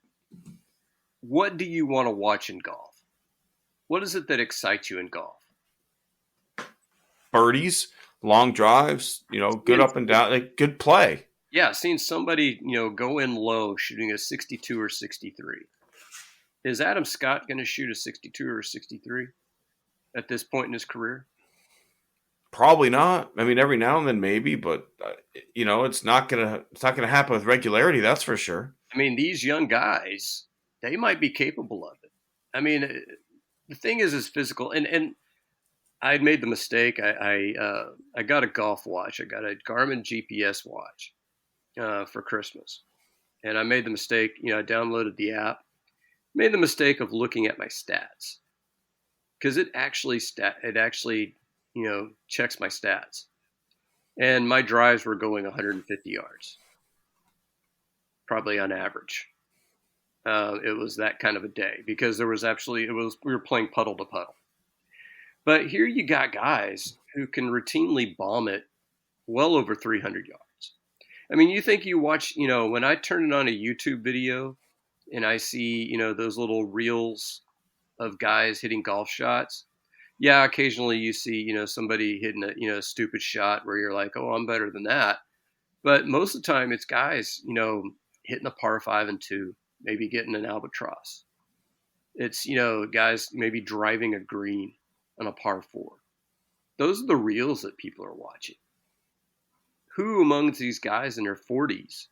What do you want to watch in golf? What is it that excites you in golf? Birdies, long drives, good up and down, like good play. Yeah, seeing somebody, go in low shooting a 62 or 63. Is Adam Scott going to shoot a 62 or a 63 at this point in his career? Probably not. I mean, every now and then maybe, but it's not gonna happen with regularity. That's for sure. I mean, these young guys, they might be capable of it. I mean, the thing is physical, and I made the mistake. I got a golf watch. I got a Garmin GPS watch for Christmas, and I made the mistake. I downloaded the app. Made the mistake of looking at my stats because it actually checks my stats, and my drives were going 150 yards, probably on average. It was that kind of a day because we were playing puddle to puddle. But here you got guys who can routinely bomb it well over 300 yards. I mean, you think you watch, when I turn it on a YouTube video and I see, those little reels of guys hitting golf shots. Yeah, occasionally you see, somebody hitting a stupid shot where you're like, oh, I'm better than that. But most of the time it's guys, hitting a par 5 and 2, maybe getting an albatross. It's, guys maybe driving a green on a par 4. Those are the reels that people are watching. Who amongst these guys in their 40s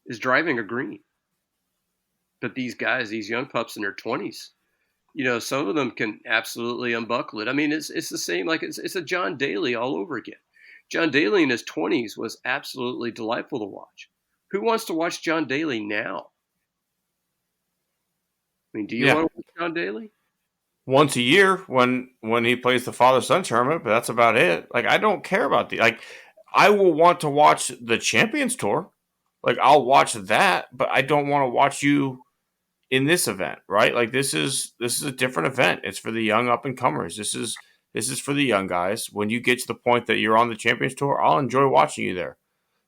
is driving a green? But these guys, these young pups in their 20s, some of them can absolutely unbuckle it. I mean, it's the same, like it's a John Daly all over again. John Daly in his 20s was absolutely delightful to watch. Who wants to watch John Daly now? I mean, do you want to watch John Daly? Once a year when he plays the father-son tournament, but that's about it. Like, I don't care about I will want to watch the Champions Tour. Like, I'll watch that, but I don't want to watch you in this event, right? Like, this is a different event. It's for the young up-and-comers. This is for the young guys. When you get to the point that you're on the Champions Tour, I'll enjoy watching you there.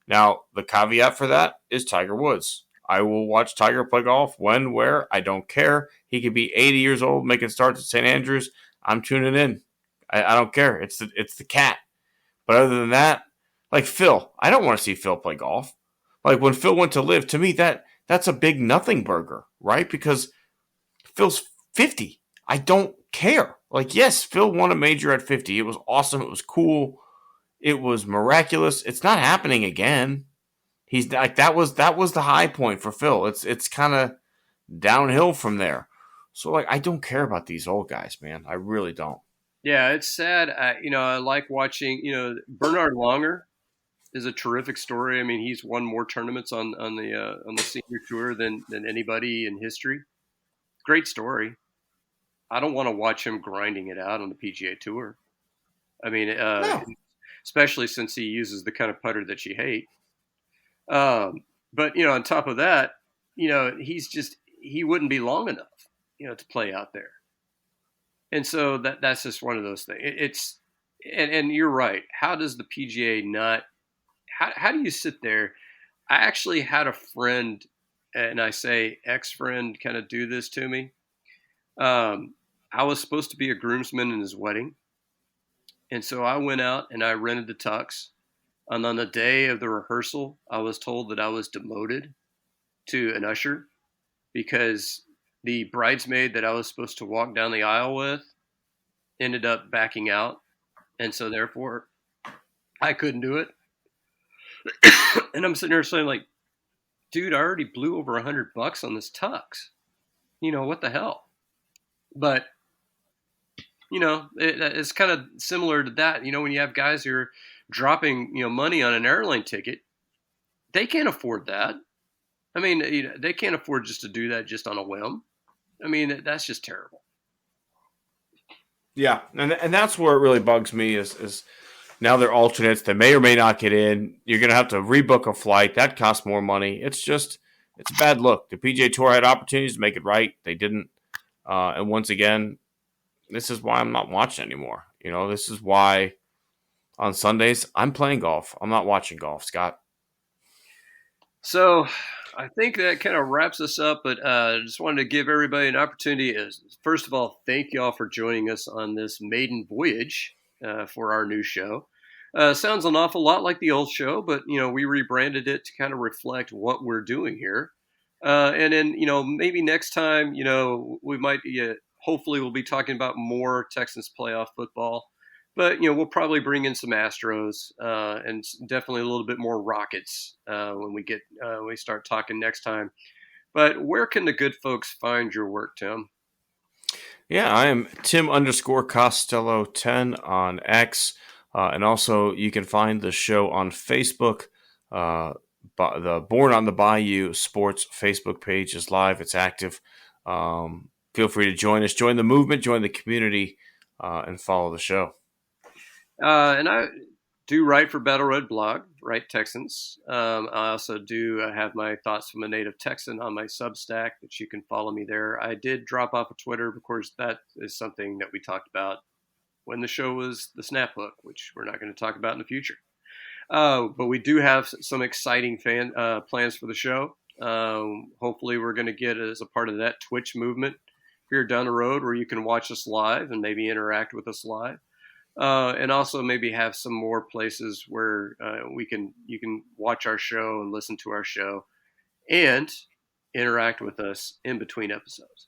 Now, the caveat for that is Tiger Woods. I will watch Tiger play golf when, where, I don't care. He could be 80 years old making starts at St. Andrews. I'm tuning in. I don't care. It's the cat. But other than that, like Phil, I don't want to see Phil play golf. Like when Phil went to live, to me that's a big nothing burger, right? Because Phil's 50. I don't care. Like, yes, Phil won a major at 50. It was awesome. It was cool. It was miraculous. It's not happening again. He's like that was the high point for Phil. It's kind of downhill from there. So like I don't care about these old guys, man. I really don't. Yeah, it's sad. I like watching. Bernard Longer is a terrific story. I mean, he's won more tournaments on the senior tour than anybody in history. Great story. I don't want to watch him grinding it out on the PGA Tour. I mean, No. especially since he uses the kind of putter that you hate. But on top of that, he wouldn't be long enough, to play out there. And so that's just one of those things. And you're right. How does the PGA not? How do you sit there? I actually had a friend, and I say ex-friend, kind of do this to me. I was supposed to be a groomsman in his wedding, and so I went out and I rented the tux. And on the day of the rehearsal, I was told that I was demoted to an usher because the bridesmaid that I was supposed to walk down the aisle with ended up backing out. And so therefore I couldn't do it. And I'm sitting there saying like, dude, I already blew over $100 on this tux. What the hell? But, it's kind of similar to that. When you have guys who are dropping, money on an airline ticket, they can't afford that. I mean, they can't afford just to do that just on a whim. I mean, that's just terrible. Yeah, and that's where it really bugs me is now they're alternates. They may or may not get in. You're going to have to rebook a flight. That costs more money. It's a bad look. The PGA Tour had opportunities to make it right. They didn't. And once again, this is why I'm not watching anymore. This is why on Sundays I'm playing golf. I'm not watching golf, Scott. So I think that kind of wraps us up, but I just wanted to give everybody an opportunity. First of all, thank you all for joining us on this maiden voyage for our new show. Sounds an awful lot like the old show, but, we rebranded it to kind of reflect what we're doing here. And then, maybe next time, we might hopefully we'll be talking about more Texans playoff football. But, we'll probably bring in some Astros and definitely a little bit more Rockets when we start talking next time. But where can the good folks find your work, Tim? Yeah, I am Tim_Costello 10 on X. And also you can find the show on Facebook. The Born on the Bayou Sports Facebook page is live. It's active. Feel free to join us. Join the movement. Join the community and follow the show. And I do write for Battle Road Blog, Write Texans. I also do have my thoughts from a native Texan on my Substack that you can follow me there. I did drop off of Twitter. Of course, that is something that we talked about when the show was the Snap Hook, which we're not going to talk about in the future. But we do have some exciting plans for the show. Hopefully we're going to get as a part of that Twitch movement here down the road where you can watch us live and maybe interact with us live. And also maybe have some more places where you can watch our show and listen to our show and interact with us in between episodes.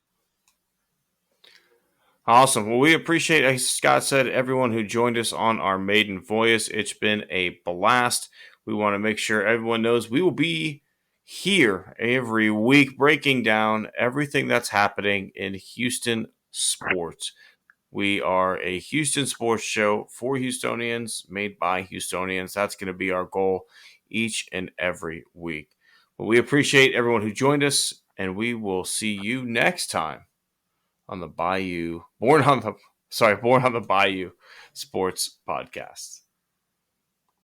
Awesome. Well, we appreciate, as Scott said, everyone who joined us on our maiden voyage. It's been a blast. We want to make sure everyone knows we will be here every week breaking down everything that's happening in Houston sports. We are a Houston sports show for Houstonians, made by Houstonians. That's going to be our goal each and every week. Well, we appreciate everyone who joined us, and we will see you next time on the Born on the Bayou Sports Podcast.